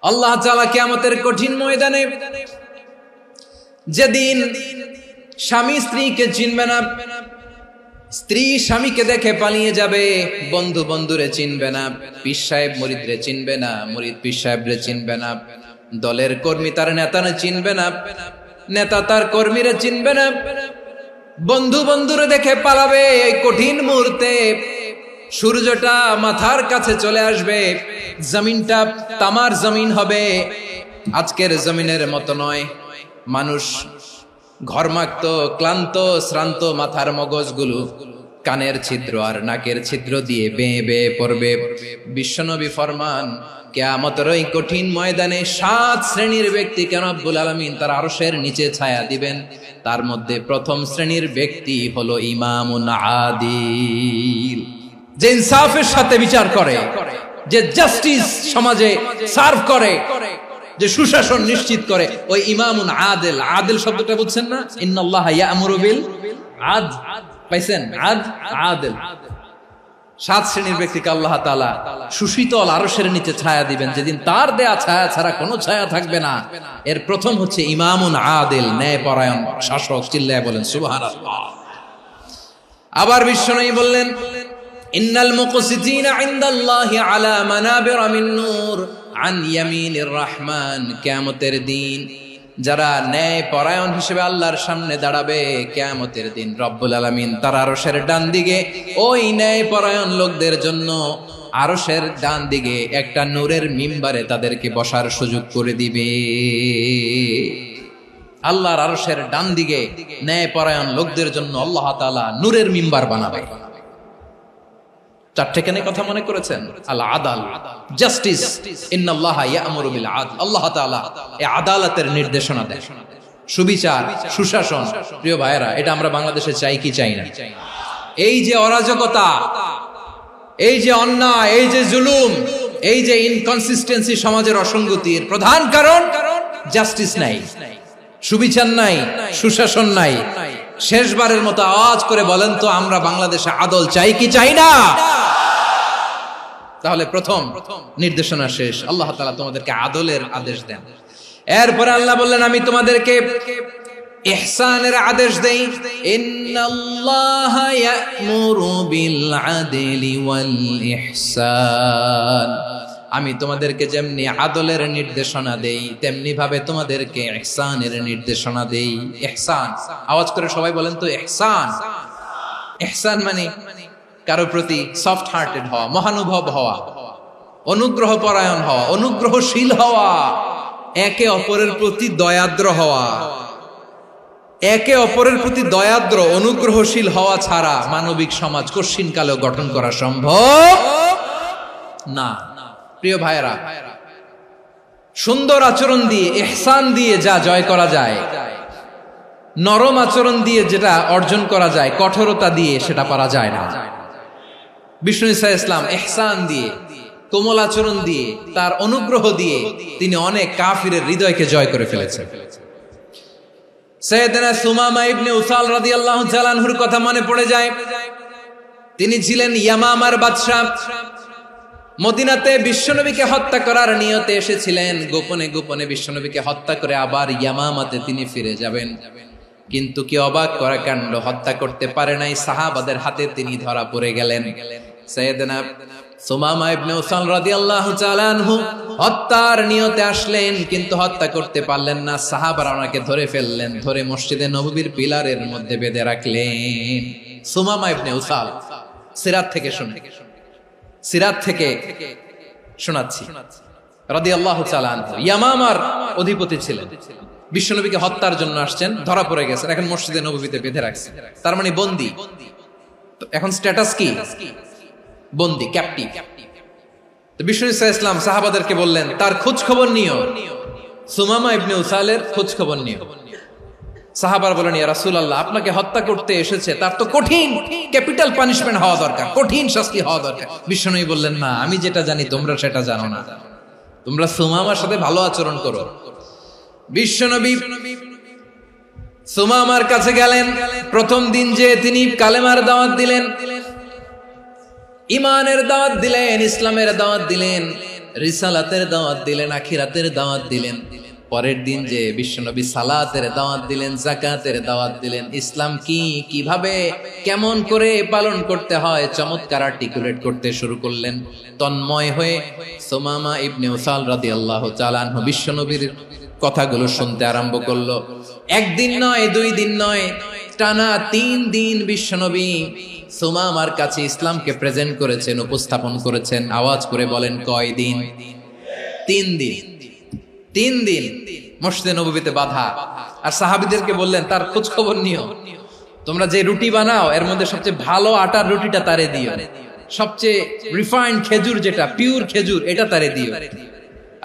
আল্লাহ তাআলা কিয়ামতের কঠিন ময়দানে যেদিন স্বামী স্ত্রীকে চিনবে না, স্ত্রী স্বামীকে দেখে পালিয়ে যাবে, বন্ধু বন্ধুরে চিনবে না, পীর সাহেব মুরিদরে চিনবে না, মুরিদ পীর সাহেবরে চিনবে না, দলের কর্মী তার নেতারে চিনবে না, নেতা তার কর্মীরে চিনবে না, বন্ধু বন্ধুরে দেখে পালাবে। এই কঠিন মুহূর্তে সূর্যটা মাথার কাছে চলে আসবে, জমিনটা তামার জমিন হবে, আজকের জমিনের মতো নয়। মানুষ ঘর্মাক্ত, ক্লান্ত, শ্রান্ত মাথার মগজগুলো কানের ছিদ্র আর নাকের ছিদ্র দিয়ে বেয়ে বেয়ে পড়বে। বিশ্বনবী ফরমান, কিয়ামতের ওই কঠিন ময়দানে 7 শ্রেণীর ব্যক্তিকে রব্বুল আলামিন তার আরশের নিচে ছায়া দিবেন। তার মধ্যে প্রথম শ্রেণীর ব্যক্তি হলো ইমামুন আদিল, যে ইনসাফের সাথে বিচার করে, যে জাস্টিস সমাজে সার্ভ করে, যে সুশাসন নিশ্চিত করে, ওই ইমামুন আদিল। আদিল শব্দটা বুঝছেন না? ইন্নাল্লাহা ইয়া'মুরু বিল আদল, পাইছেন? আদিল। 7 শ্রেণীর ব্যক্তিকে আল্লাহ তাআলা সুশীতল আরশের নিচে ছায়া দিবেন, যেদিন তার দেয়া ছায়া ছাড়া কোনো ছায়া থাকবে না। এর প্রথম হচ্ছে ইমামুন আদিল, ন্যায়পরায়ণ শাসক। চিল্লায় বলেন সুবহানাল্লাহ। আবার বিশ্বনবী বললেন, ইন্নাল মুকসিতিনা ইনদাল্লাহি আলা মানাবিরা মিন নূর আন ইয়ামিনির রহমান। কিয়ামতের দিন যারা ন্যায় পরায়ণ হিসেবে আল্লাহর সামনে দাঁড়াবে, কিয়ামতের দিন রব্বুল আলামিন তার আরশের ডান দিকে ওই ন্যায় পরায়ণ লোকদের জন্য আরশের ডান দিকে একটা নূরের মিম্বারে তাদেরকে বসার সুযোগ করে দিবে। আল্লাহর আরশের ডান দিকে ন্যায় পরায়ণ লোকদের জন্য আল্লাহ তাআলা নূরের মিম্বার বানাবে। 4টে কেন কথা মনে করেছেন? আল আদাল, জাস্টিস। ইন্নাল্লাহা ইয়া'মুরু বিল আদল। আল্লাহ তাআলা এই আদালতের নির্দেশনা দেন, সুবিচার, সুশাসন। প্রিয় ভাইয়েরা, এটা আমরা বাংলাদেশে চাই কি চাই না? এই যে অরাজকতা, এই যে অন্যায়, এই যে জুলুম, এই যে ইনকনসিস্টেন্সি সমাজের অসঙ্গতির প্রধান কারণ জাস্টিস নাই, সুবিচার নাই, সুশাসন নাই। শেষবারের মতো আওয়াজ করে বলেন তো, আমরা বাংলাদেশে আদল চাই কি চাই না? তাহলে প্রথম নির্দেশনা শেষ। আল্লাহ তাআলা তোমাদেরকে আদলের আদেশ দেন। এরপরে আল্লাহ বললেন, আমি তোমাদেরকে ইহসানের আদেশ দেই। ইন্নাল্লাহা ইয়া'মুরু বিল আদলি ওয়াল ইহসান। আমি তোমাদেরকে যেমনি আদলের নির্দেশনা দেই, তেমনি ভাবে তোমাদেরকে ইহসানের নির্দেশনা দেই। ইহসান, আওয়াজ করে সবাই বলেন তো ইহসান। ইহসান মানে কারো প্রতি সফট হার্টেড হওয়া, মহানুভব হওয়া, অনুগ্রহ পরায়ণ হওয়া, অনুগ্রহশীল হওয়া, একে অপরের প্রতি দয়াদ্র হওয়া। একে অপরের প্রতি দয়াদ্র, অনুগ্রহশীল হওয়া ছাড়া মানবিক সমাজ কশিনকালেও গঠন করা সম্ভব না। প্রিয় ভাইয়েরা, সুন্দর আচরণ দিয়ে, ইহসান দিয়ে যা জয় করা যায়, নরম আচরণ দিয়ে যেটা অর্জন করা যায়, কঠোরতা দিয়ে সেটা পারা যায় না। বিষ্ণু ঈসা ইসলাম ইহসান দিয়ে, কোমল আচরণ দিয়ে, তার অনুগ্রহ দিয়ে তিনি অনেক কাফিরের হৃদয়কে জয় করে ফেলেছেন। সাইয়েদনা সুমামা ইবনে উসাল রাদিয়াল্লাহু তাআলা আনহুর কথা মনে পড়ে যায়। তিনি ছিলেন ইয়ামামার বাদশা। মদিনাতে বিশ্বনবীকে হত্যা করার নিয়তে এসেছিলেন। গোপনে গোপনে বিশ্বনবীকে হত্যা করে আবার ইয়ামামাতে তিনি ফিরে যাবেন। কিন্তু কি অবাক করা কাণ্ড, হত্যা করতে পারে নাই, সাহাবাদের হাতে তিনি ধরা পড়ে গেলেন। সাইয়েদনা সুমামা ইবনে উসাল রাদিয়াল্লাহু তাআলা আনহু হত্যার নিয়তে আসলেন, কিন্তু হত্যা করতে পারলেন না। সাহাবারা ওনাকে ধরে ফেললেন, ধরে মসজিদে নববীর পিলারের মধ্যে বেঁধে রাখলেন। সুমামা ইবনে উসাল, সিরাত থেকে শুনে, সিরাত থেকে শোনাচ্ছি, রাদিয়াল্লাহু তাআলা আনহু ইয়ামামার অধিপতি ছিলেন। বিশ্বনবীকে হত্যার জন্য আসছেন, ধরা পড়ে গেছেন, এখন মসজিদে নববীতে বেঁধে রাখছেন। তার মানে বন্দী। এখন স্ট্যাটাস কি? বন্দী, ক্যাপটিভ। তো বিষ্ণু ঈসা ইসলাম সাহাবাদেরকে বললেন, তার খোঁজ খবর নিও, সুমামা ইবনে উসালের খোঁজ খবর নিও। সাহাবারা বলেন, ইয়া রাসূলুল্লাহ, আপনাকে হত্যা করতে এসেছে, তার তো কঠিন ক্যাপিটাল পানিশমেন্ট হওয়া দরকার, কঠিন শাস্তি হওয়া দরকার। বিশ্বনবী বললেন, না, আমি যেটা জানি তোমরা সেটা জানো না, তোমরা সুমামার সাথে ভালো আচরণ করো। বিশ্বনবী সুমামার কাছে গেলেন। প্রথম দিন যে তিনি কালেমার দাওয়াত দিলেন, ইমানের দাওয়াত দিলেন, ইসলামের দাওয়াত দিলেন, রিসালাতের দাওয়াত দিলেন, আখিরাতের দাওয়াত দিলেন। পরের দিন যে বিশ্বনবী সালাতের দাওয়াত দিলেন, যাকাতের দাওয়াত দিলেন, ইসলাম কি, কিভাবে, কেমন করে পালন করতে হয় চমৎকার আর্টিকুলেট করতে শুরু করলেন। তন্ময় হয়ে সুমামা ইবনে উসাল রাদিয়াল্লাহু তাআলা আনহু বিশ্বনবীর কথাগুলো শুনতে আরম্ভ করলো। একদিন নয়, 2 দিন নয়, টানা 3 দিন বিশ্বনবী সুমামার কাছে ইসলামকে প্রেজেন্ট করেছেন, উপস্থাপন করেছেন। আওয়াজ করে বলেন, কয় দিন? 3 দিন। 3 দিন মসজিদে নববীতে বাধা। আর সাহাবীদেরকে বললেন, তার খোঁজ খবর নিও, তোমরা যে রুটি বানাও এর মধ্যে সবচেয়ে ভালো আটার রুটিটা তারে দিও, সবচেয়ে রিফাইন্ড খেজুর, যেটা পিওর খেজুর, এটা তারে দিও।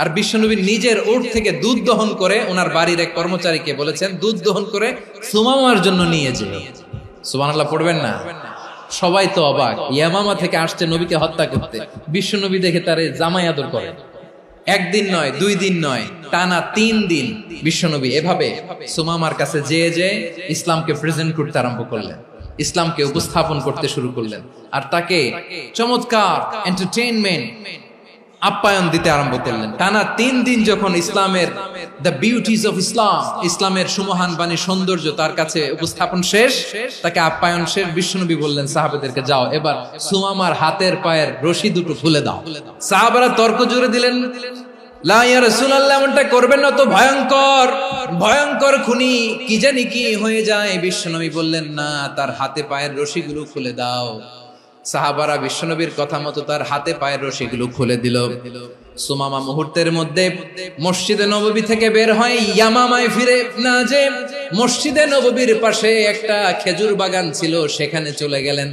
আর বিশ্বনবী নিজের উট থেকে দুধ দহন করে ওনার বাড়ির এক কর্মচারীকে বলেছেন, দুধ দহন করে সুমামার জন্য নিয়ে যেও। সুবহানাল্লাহ পড়বেন না? সবাই তো অবাক, ইয়ামামা থেকে আসছে নবীকে হত্যা করতে, বিশ্বনবী দেখে তারে জামাই আদর করে। একদিন নয়, 2 দিন নয়, টানা 3 দিন বিশ্বনবী এভাবে সুমামার কাছে যেয়ে ইসলামকে প্রেজেন্ট করতে আরম্ভ করলেন, ইসলামকে উপস্থাপন করতে শুরু করলেন। আর তাকে চমৎকার এন্টারটেইনমেন্ট, আপ্যায়ন দিতে আরম্ভ করলেন। টানা 3 দিন যখন ইসলামের দ্য বিউটিজ অফ ইসলাম, ইসলামের সুমহান বাণী, সৌন্দর্য তার কাছে উপস্থাপন শেষ, তাকে আপ্যায়ন শেষ, বিশ্বনবী বললেন সাহাবাদেরকে, যাও এবার সুমামার হাতের পায়ের রশি দুটো খুলে দাও। সাহাবারা তর্ক জুড়ে দিলেন, লা ইয়া রাসূলুল্লাহ, এমনটা করবেন না, তো ভয়ঙ্কর ভয়ঙ্কর খুনি, কি জানি কি হয়ে যায়। বিশ্বনবী বললেন, না, তার হাতে পায়ের রশিগুলো খুলে দাও। সাহাবারা বিশ্বনবীর কথা মতো তার হাতে পায়ের রশিগুলো খুলে দিল। সুমামা মুহূর্তের মধ্যে মসজিদে নববী থেকে বের হয়, ইয়ামামায় ফিরে না যে মসজিদে নববীর পাশে একটা খেজুর বাগান ছিল, সেখানে চলে গেলেন।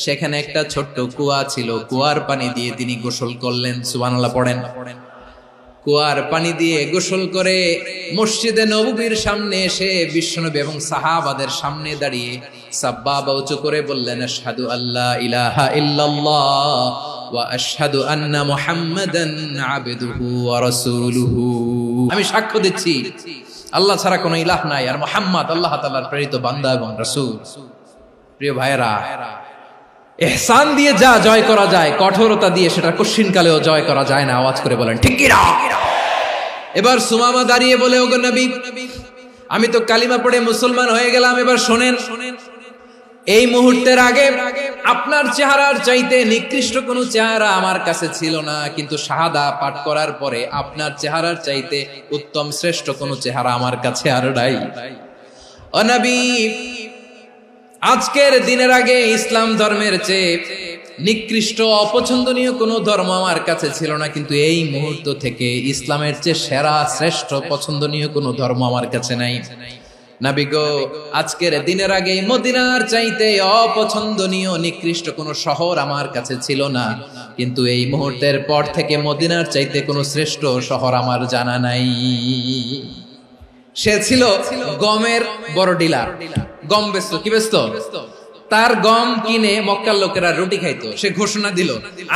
সেখানে একটা ছোট্ট কুয়া ছিল, কুয়ার পানি দিয়ে তিনি গোসল করলেন। সুবহানাল্লাহ পড়েন। কুয়ার পানি দিয়ে গোসল করে মসজিদে নববীর সামনে এসে বিশ্বনবী এবং সাহাবাদের সামনে দাঁড়িয়ে সাব্বাবা উঁচু করে বললেন, আশহাদু আল্লা ইলাহা ইল্লাল্লাহ ওয়া আশহাদু আন্না মুহাম্মাদান আবদুহু ওয়া রাসূলুহু। আমি সাক্ষ্য দিচ্ছি আল্লাহ ছাড়া কোনো ইলাহ নাই, আর মুহাম্মদ আল্লাহ তাআলার প্রেরিত বান্দা এবং রাসূল। প্রিয় ভাইয়েরা, ইহসান দিয়ে যা জয় করা যায়, কঠোরতা দিয়ে সেটা কঠিনকালেও জয় করা যায় না। আওয়াজ করে বলেন, ঠিক কি না? এবার সুমামা দাঁড়িয়ে বলে, ওগো নবী, আমি তো কালিমা পড়ে মুসলমান হয়ে গেলাম, এবার শোনেন, এই মুহূর্তের আগে আপনার চেহারার চাইতে নিকৃষ্ট কোনো চেহারা আমার কাছে ছিল না, কিন্তু শাহাদা পাঠ করার পরে আপনার চেহারার চাইতে উত্তম শ্রেষ্ঠ কোনো চেহারা আমার কাছে আর নাই। ও নবী, আজকের দিনের আগে ইসলাম ধর্মের চেয়ে নিকৃষ্ট অপছন্দনীয় কোনো ধর্ম আমার কাছে ছিল না, কিন্তু এই মুহূর্ত থেকে ইসলামের চেয়ে সেরা শ্রেষ্ঠ পছন্দনীয় কোনো ধর্ম আমার কাছে নাই। নবী গো, আজকের দিনের আগে মদিনার চাইতে অপছন্দনীয় নিকৃষ্ট কোনো শহর আমার কাছে ছিল না, কিন্তু এই মুহূর্তের পর থেকে মদিনার চাইতে কোনো শ্রেষ্ঠ শহর আমার জানা নাই। সে ছিল গমের বড় ডিলার, গম বেচত। কি বেচত? তার গম কিনে মক্কার লোকেরা রুটি খাইতো। সে ঘোষণা দিল,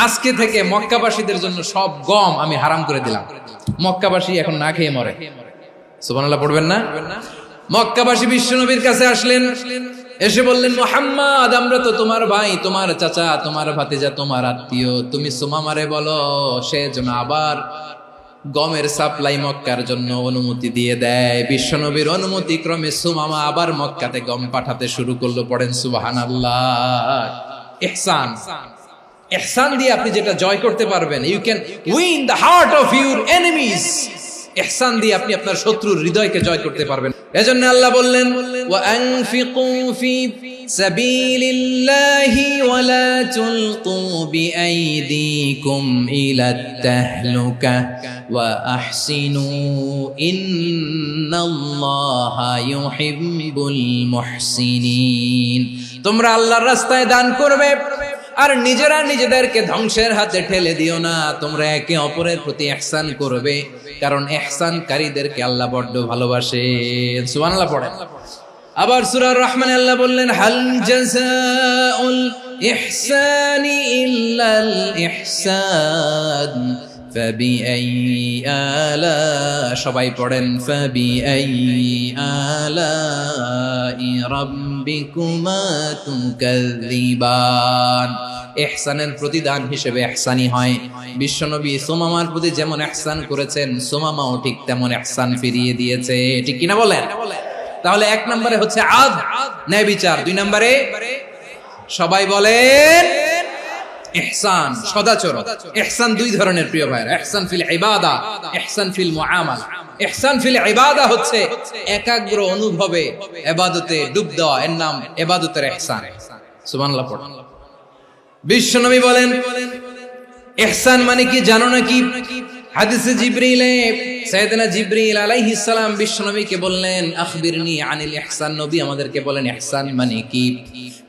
আজকে থেকে মক্কাবাসীদের জন্য সব গম আমি হারাম করে দিলাম, মক্কাবাসী এখন না খেয়ে মরে। সুবহানাল্লাহ পড়বেন না? মক্কাবাসী বিশ্বনবীর কাছে আসলেন, এসে বললেন, মুহাম্মদ, আমরা তো তোমার ভাই, তোমার চাচা, তোমার ভাতিজা, তোমার আত্মীয়, তুমি সুমামারে বলো সে যেন আবার গমের সাপ্লাই মক্কার জন্য অনুমতি দিয়ে দেয়। বিশ্বনবীর অনুমতি ক্রমে সুমামা আবার মক্কাতে গম পাঠাতে শুরু করলো। পড়েন সুবহানাল্লাহ। ইহসান, ইহসান দিয়ে আপনি যেটা জয় করতে পারবেন, you can win the heart of your enemies. ইহসান দিয়ে আপনি আপনার শত্রুর হৃদয়কে জয় করতে পারবেন। এজন্য আল্লাহ বললেন, ওয়া আনফিকু ফি সাবিলিল্লাহি ওয়া লা তুলকু বিআইদিকুম ইলাত তাহলুকা ওয়া আহসিনু ইন্নাল্লাহা ইউহিব্বুল মুহসিনিন। তোমরা আল্লাহর রাস্তায় দান করবে আর নিজেরা নিজেদেরকে ধ্বংসের হাতে ঠেলে দিও না। তোমরা একে অপরের প্রতি ইহসান করবে, কারণ ইহসানকারীদেরকে আল্লাহ বড় ভালোবাসেন। সুবহানাল্লাহ পড়েন। আবার সূরা রহমানে আল্লাহ বললেন, হাল জাযাউল ইহসানি ইল্লাল ইহসান ফাবিআইয়ি আলা, সবাই পড়েন, ফাবিআইয়ি আলাই রাব্বিকুমা তুকাযযিবান। ইহসানের প্রতিদান হিসেবে ইহসানি হয়। বিশ্বনবী সুমামার প্রতি যেমন ইহসান করেছেন, সুমামাও ঠিক তেমন ইহসান ফিরিয়ে দিয়েছে। ঠিক কিনা বলেন? তাহলে এক নম্বরে হচ্ছে আদ, ন্যায় বিচার। দুই নম্বরে সবাই বলেন ইহসান, সদাচরণ। ইহসান দুই ধরনের প্রিয় ভাইরা, ইহসান ফিল ইবাদা, ইহসান ফিল মুআমালা। ইহসান ফিল ইবাদা হচ্ছে একাগ্র অনুভবে ইবাদতে ডুব দেওয়া, এর নাম ইবাদতের ইহসান। সুবহানাল্লাহ পড়ুন। বিশ্বনবী বলেন ইহসান মানে কি জানো নাকি? হাদিসে জিবরিলে সাইয়েদনা জিবরিল আলাইহিস সালাম বিশ্বনবীকে বললেন আখবিরনি আনিল ইহসান। নবী আমাদেরকে বলেন ইহসান মানে কি?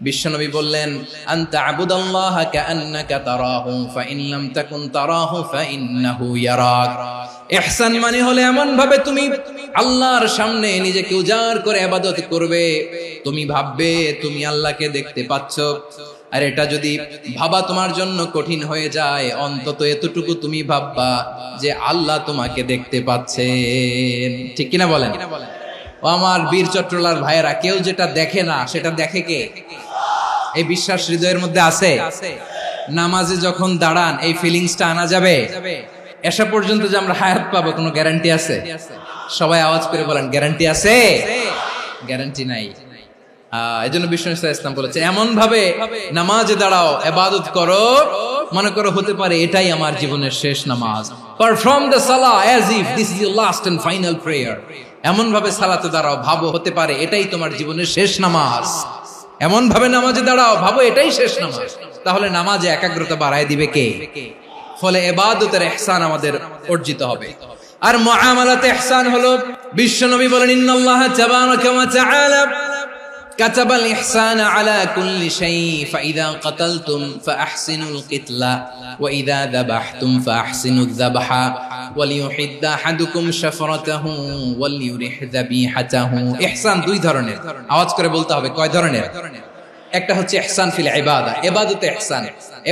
বিশ্বনবী বললেন আনতা আবুদাল্লাহা কাআন্নাকা তারাহু ফাইন লাম তাকুন তারাহু ফাইন্নাহু ইয়ারাক। ইহসান মানে হলো এমন ভাবে তুমি আল্লাহর সামনে নিজেকে উজাড় করে ইবাদত করবে, তুমি ভাববে তুমি আল্লাহকে দেখতে পাচ্ছ। আর এটা যদি ভাবা তোমার জন্য কঠিন হয়ে যায়, অন্তত এতটুকু তুমি ভাববা যে আল্লাহ তোমাকে দেখতে পাচ্ছেন। ঠিক কিনা বলেন? ও আমার বীর চট্টলার ভাইয়েরা, কেউ যেটা দেখে না সেটা দেখে কে? এই বিশ্বাস হৃদয়ের মধ্যে আছে? নামাজে যখন দাঁড়ান এই ফিলিংসটা আনা যাবে? এসা পর্যন্ত যে আমরা হায়াত পাবো কোনো গ্যারান্টি আছে? সবাই আওয়াজ করে বলেন গ্যারান্টি আছে? গ্যারান্টি নাই। এজন্য বিষ্ণু ইসলাম বলেছে এমন ভাবে নামাজে দাঁড়াও, ইবাদত করো, মনে করো হতে পারে এটাই আমার জীবনের শেষ নামাজ। পারফর্ম দ্য সালাহ as if this is your last and final prayer. এমন ভাবে সালাতে দাঁড়াও, ভাবো হতে পারে এটাই তোমার জীবনের শেষ নামাজ। এমন ভাবে নামাজে দাঁড়াও, ভাবো এটাই শেষ নামাজ। তাহলে নামাজে একাগ্রতা বাড়ায় দিবে কে? ফলে ইবাদতের ইহসান আমাদের অর্জিত হবে। আর মুআমালাতে ইহসান হলো, বিশ্বনবী বলেন ইন্নাল্লাহা তাবারাকা ওয়া তাআলা কাতাবাল ইহসানা আলা কুল্লি শাই ফাইযা কাতালতুম ফাআহসিনুল কিতলা ওয়া ইযা যাবাহতুম ফাআহসিনুয যাবহা ওয়ালিয়ুহিদ্দা আহাদুকুম শাফরাতাহু ওয়ালিয়ুরিহ যাবিহাতাহু। ইহসান দুই ধরনের, আওয়াজ করে বলতে হবে কয় ধরনের? একটা হচ্ছে ইহসান ফিল ইবাদা, ইবাদতে ইহসান।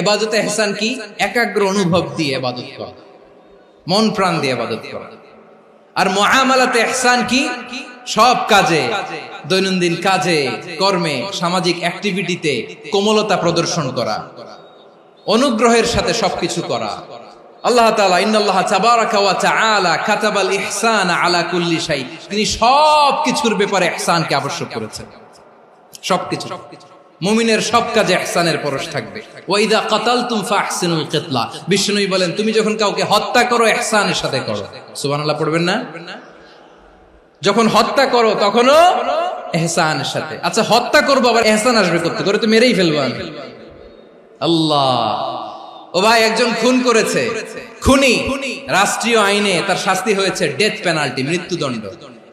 ইবাদতে ইহসান কি? একাগ্র অনুভব দিয়ে ইবাদত করা, মন প্রাণ দিয়ে ইবাদত করা। আর মুআমালাতে ইহসান কি? সব কাজে, দৈনন্দিন কাজে, কর্মে, সামাজিক অ্যাক্টিভিটিতে কোমলতা প্রদর্শন করা, অনুগ্রহের সাথে সবকিছু করা। আল্লাহ তাআলা ইন্নাল্লাহা তাবারাকা ওয়া তাআলা কাতাবাল ইহসানা আলা কুল্লি শাই, তিনি সবকিছুর ব্যাপারে ইহসানকে আবশ্যক করেছেন। সবকিছু, মুমিনের সব কাজে ইহসানের পরশ থাকবে। ওয়া ইযা কাতালতুম ফাহসিনুল কিতলা, বিষ্ণুই বলেন তুমি যখন কাউকে হত্যা করো ইহসানের সাথে করো। সুবহানাল্লাহ পড়বেন না? যখন হত্যা করো তখনও ইহসানের সাথে। আচ্ছা হত্যা করবো আবার ইহসান আসবে করতে করে তো মেরেই ফেলবো আমি। আল্লাহ, ও ভাই একজন খুন করেছে, খুনি, রাষ্ট্রীয় আইনে তার শাস্তি হয়েছে ডেথ পেনাল্টি, মৃত্যুদণ্ড।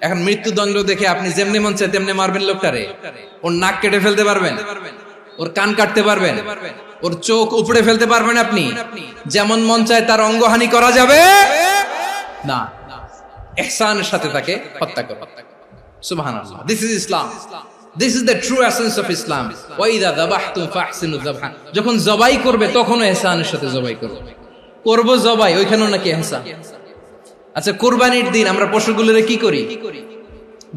এখন মৃত্যুদণ্ড দেখে আপনি যেমনি মন চায় তেমনি মারবেন লোকটারে? ওর নাক কেটে ফেলতে পারবেন? ওর কান কাটতে পারবেন? ওর চোখ উপড়ে ফেলতে পারবেন আপনি? যেমন মন চায় তার অঙ্গহানি করা যাবে না। ইহসানের সাথে তাকে হত্যা করো। সুবহানাল্লাহ, this is Islam, this is the true essence of Islam. ওয়া ইযা যাবাহতুম ফাহসিনুয যাবহা, যখন জবাই করবে তখনও ইহসানের সাথে জবাই করবে। করব জবাই, ওইখানেও নাকি ইহসান। আচ্ছা কুরবানির দিন আমরা পশুগুলোরে কি করি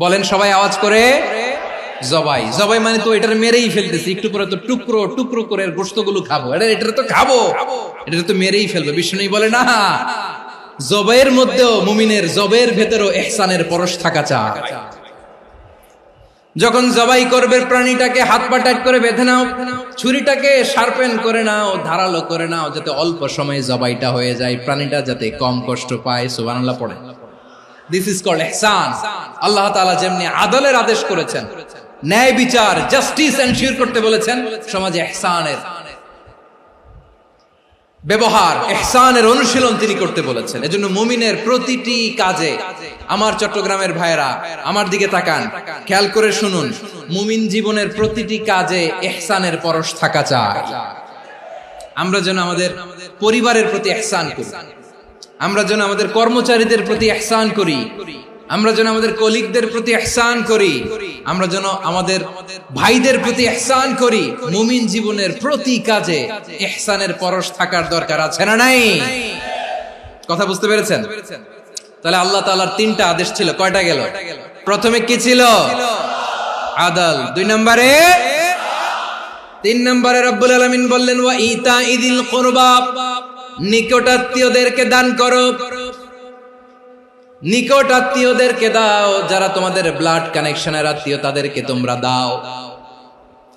বলেন সবাই আওয়াজ করে? জবাই। জবাই মানে তো এটারে মেরেই ফেলতেছি, একটু পরে তো টুকরো টুকরো করে গোশতগুলো খাবো, এটা তো খাবো, এটা তো মেরেই ফেলবে। বিষ্ণু বলে না, জবাইয়ের মধ্যেও মুমিনের জবাইয়ের ভেতরেও ইহসানের পরশ থাকা চাই। যখন জবাই করবে প্রাণীটাকে হাত পা টাইট করে বেঁধে নাও, ছুরিটাকে শার্পেন করে নাও, ধারালো করে নাও, যাতে অল্প সময়ে জবাইটা হয়ে যায়, প্রাণীটা যাতে কম কষ্ট পায়। সুবহানাল্লাহ পড়ে। দিস ইজ কল্ড ইহসান। আল্লাহ তাআলা যেমনি আদলের আদেশ করেছেন, ন্যায় বিচার, জাস্টিস এনশিওর করতে বলেছেন, সমাজে ইহসানের ব্যবহার, ইহসানের অনুশীলন তিনি করতে বলেছেন। এজন্য মুমিনের প্রতিটি কাজে, আমার চট্টগ্রামের ভাইয়েরা আমার দিকে তাকান, খেয়াল করে শুনুন, মুমিন জীবনের প্রতিটি কাজে ইহসানের পরশ থাকা চাই। আমরা যেন আমাদের পরিবারের প্রতি ইহসান করি, আমরা যেন আমাদের কর্মচারীদের প্রতি ইহসান করি, আমরা যেন আমাদের কলিগদের প্রতি ইহসান করি, আমরা যেন আমাদের ভাইদের প্রতি ইহসান করি। মুমিন জীবনের প্রতি কাজে ইহসানের পরশ থাকার দরকার আছে না নাই? কথা বুঝতে পেরেছেন? তাহলে আল্লাহ তাআলার তিনটা আদেশ ছিল, কয়টা গেল? প্রথমে কি ছিল? আদল। দুই নম্বরে তিন নম্বরে রব্বুল আলামিন বললেন ওয়া ইতাইদিল কুরবা, নিকট আত্মীয়দেরকে দান করো। নিকট আত্মীয়দেরকে দাও, যারা তোমাদের ব্লাড কানেকশনের আত্মীয় তাদেরকে তোমরা দাও।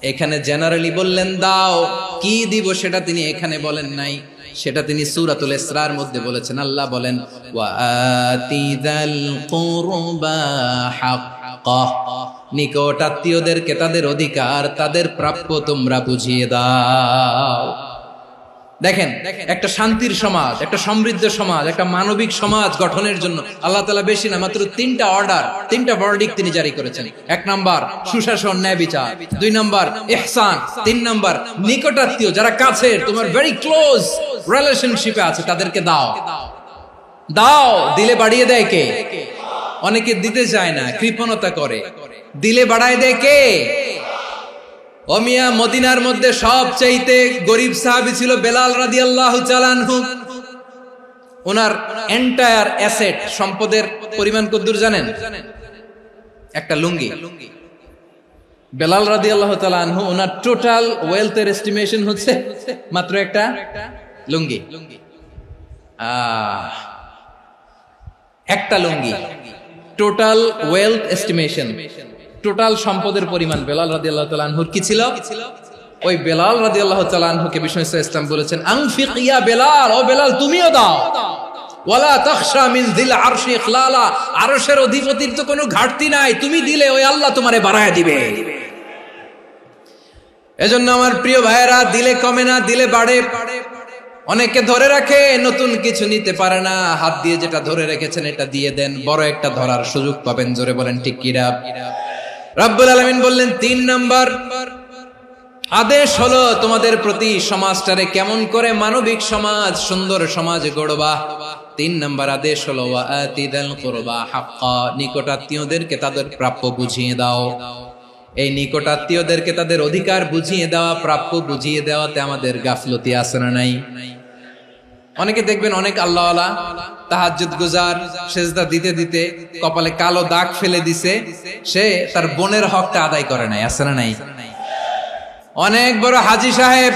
এখানে জেনারেলি বললেন দাও, কি দিব সেটা তিনি এখানে বলেন নাই, সেটা তিনি সূরাতুল ইসরার মধ্যে বলেছেন। আল্লাহ বলেন ওয়া আতিযাল কুরবা হাক্কাহ, নিকট আত্মীয়দেরকে তাদের অধিকার, তাদের প্রাপ্য তোমরা বুঝিয়ে দাও। দেখেন, একটা শান্তির সমাজ, একটা সমৃদ্ধ সমাজ, একটা মানবিক সমাজ গঠনের জন্য আল্লাহ তাআলা বেশি না, মাত্র তিনটা অর্ডার, তিনটা ভার্ডিক্ট তিনি জারি করেছেন। এক নাম্বার সুশাসন, ন্যায় বিচার। দুই নাম্বার ইহসান। তিন নাম্বার নিকটাত্মীয়, যারা কাছের, তোমার ভেরি ক্লোজ রিলেশনশিপে আছে, তাদেরকে দাও। দাও, দিলে বাড়িয়ে দেয় কে? অনেকে দিতে চায় না, কৃপণতা করে। দিলে বাড়ায় দেয় কে? ও মিয়া, মদিনার মধ্যে সবচাইতে গরিব সাহাবী ছিল বেলাল রাদিয়াল্লাহু তাআলা আনহু। ওনার এন্টায়ার অ্যাসেট, সম্পদের পরিমাণ কতদূর জানেন? একটা লুঙ্গি। বেলাল রাদিয়াল্লাহু তাআলা আনহু, ওনার টোটাল ওয়েলথের এস্টিমেশন হচ্ছে মাত্র একটা লুঙ্গি। একটা লুঙ্গি, টোটাল ওয়েলথ এস্টিমেশন, টোটাল সম্পদের পরিমাণ বেলাল রাদিয়াল্লাহু তাআলা আনহুর কি ছিল? ওই বেলাল রাদিয়াল্লাহু তাআলা আনহুকে বিষ্ণু ইসলাম বলেছেন আনফিক ইয়া বেলাল, ও বেলাল তুমিও দাও। ওয়ালা তাখশা মিন যিল আরশি ইখলালা, আরশের অধিপতির তো কোনো ঘাটতি নাই, তুমি দিলে ওই আল্লাহ তোমারে বাড়ায় দিবে। এজন্য আমার প্রিয় ভাইয়েরা, দিলে কমে না, দিলে বাড়ে। অনেকে ধরে রাখে, নতুন কিছু নিতে পারে না, হাত দিয়ে যেটা ধরে রেখেছেন এটা দিয়ে দেন, বড় একটা ধরার সুযোগ পাবেন। জোরে বলেন ঠিক কিনা? রব্বুল আলামিন বললেন তিন নাম্বার আদেশ হলো তোমাদের প্রতি, সমাজটারে কেমন করে মানবিক সমাজ, সুন্দর সমাজ গড়বা। তিন নাম্বার আদেশ হলো ওয়া আতিদাল কুরবা হাক্কা, নিকট আত্মীয়দেরকে তাদের প্রাপ্য বুঝিয়ে দাও। এই নিকট আত্মীয়দেরকে তাদের অধিকার বুঝিয়ে দেওয়া, প্রাপ্য বুঝিয়ে দেওয়াতে আমাদের গাফলতি আছে না নাই? অনেকে দেখবেন অনেক আল্লাহওয়ালা, তাহাজ্জুদ গুজার, সেজদা দিতে দিতে কপালে কালো দাগ ফেলে দিছে, সে তার বোনের হকটা আদায় করে নাই, আছে না নাই? অনেক বড় হাজী সাহেব,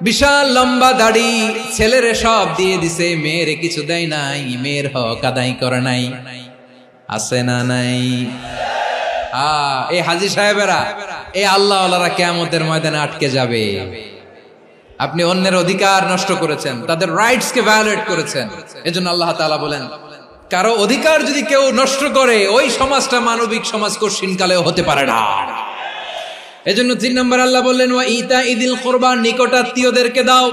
বিশাল লম্বা দাড়ি, ছেলেরে সব দিয়ে দিছে, মেয়েরে কিছু দেয় নাই, মেয়ের হক আদায় করে নাই, আছে না নাই? এই হাজী সাহেবেরা, এই আল্লাহওয়ালারা কিয়ামতের ময়দানে আটকে যাবে। আপনি অন্যের অধিকার নষ্ট করেছেন, তাদের রাইটস কে ভায়োলেট করেছেন। এজন্য আল্লাহ তাআলা বলেন, কারো অধিকার যদি কেউ নষ্ট করে, ওই সমাজটা মানবিক সমাজ কঠিনকালেও হতে পারে না। এজন্য তিন নম্বর আল্লাহ বললেন ওয়া ইতাইদিল কুরবা, নিকট আত্মীয়দেরকে দাও।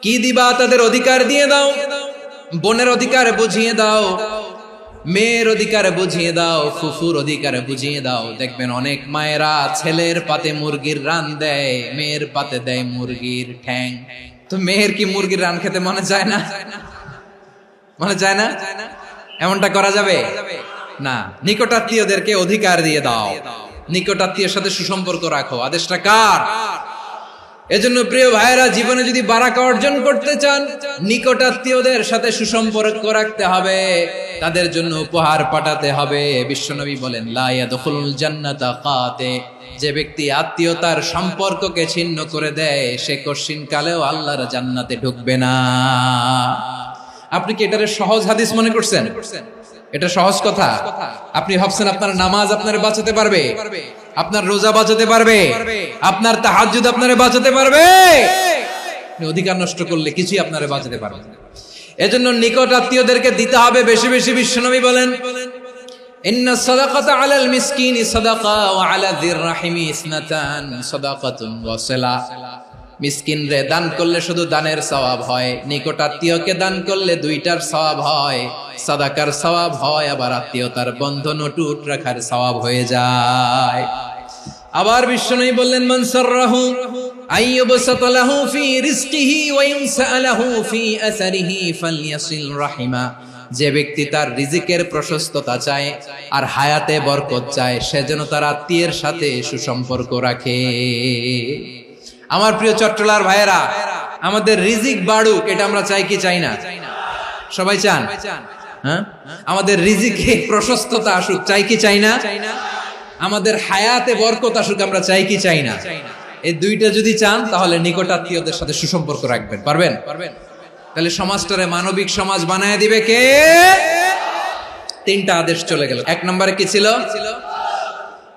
কি দিবা? তাদের অধিকার দিয়ে দাও। বোনের অধিকার বুঝিয়ে দাও, মেয়ের অধিকার বুঝিয়ে দাও, ফুফুর অধিকার বুঝিয়ে দাও। দেখবেন অনেক মায়েরা ছেলের পাতে মুরগির রান দেয়, মেয়ের পাতে দেয় মুরগির ঠ্যাং। তো মেয়ের কি মুরগির রান খেতে মনে চায় না? মনে চায় না? এমনটা করা যাবে না। নিকটাত্মীয়দেরকে অধিকার দিয়ে দাও, নিকটাত্মীয়ের সাথে সুসম্পর্ক রাখো। আদেশটা কার? এজন্য প্রিয় ভাইয়েরা, জীবনে যদি বারাকা অর্জন করতে চান, নিকটাত্মীয়দের সাথে সুসম্পর্ক রাখতে হবে, তাদের জন্য উপহার পাঠাতে হবে। বিশ্বনবী বলেন লা ইয়াদখুলুল জান্নাতা কাতে, যে ব্যক্তি আত্মীয়তার সম্পর্ককে ছিন্ন করে দেয়, সে কঠিন কালেও আল্লাহর জান্নাতে ঢুকবে না। আপনি কি এটারে সহজ হাদিস মনে করছেন? এটা সহজ কথা? আপনি ভাবছেন আপনার নামাজ আপনারে বাঁচাতে পারবে, আপনার রোজা বাঁচাতে পারবে, আপনার তাহাজ্জুদ আপনারে বাঁচাতে পারবে? অধিকার নষ্ট করলে কিছুই আপনারে বাঁচাতে পারবে না। এজন্য নিকট আত্মীয়দেরকে দিতে হবে বেশি বেশি। বিশ্বনবী বলেন ইন্না সাদাকাতা আলাল মিসকিনি সাদাকা ওয়া আলা যির রাহিমি ইসনাতান সাদাকাতুন ওয়া সিলা। মিসকিন রে দান করলে শুধু দানের সওয়াব হয়, নিকট আত্মীয়কে দান করলে দুইটার সওয়াব হয়, সাদাকার সওয়াব হয়, আবার আত্মীয়তার বন্ধন অটুট রাখার সওয়াব হয়ে যায়। আবার বিশ্বনবী বললেন মান সাররাহু আইয়ুবসাতা লাহু ফি রিজকিহি ওয়া ইনসালাহু ফি আসারিহি ফালইয়াসিল রাহিমা। যে ব্যক্তি তার রিজিকের প্রশস্ততা চায় আর হায়াতে বরকত চায়, সে যেন তার আত্মীয়ের সাথে সুসম্পর্ক রাখে। আমার প্রিয় চট্টলার ভাইয়েরা, আমাদের রিজিক বাড়ুক, এটা আমরা চাই কি চাই না? সবাই চান? হ্যাঁ, আমাদের রিজিকে প্রশস্ততা আসুক, চাই কি চাই না? আমাদের হায়াতে বরকত আসুক, আমরা চাই কি চাই না? এই দুইটা যদি চান তাহলে নিকটাত্মীয়দের সাথে সুসম্পর্ক রাখবেন। পারবেন? তাহলে সমাজটারে মানবিক সমাজ বানায় দিবে কে? তিনটা আদেশ চলে গেল। 1 নম্বরে কি ছিল?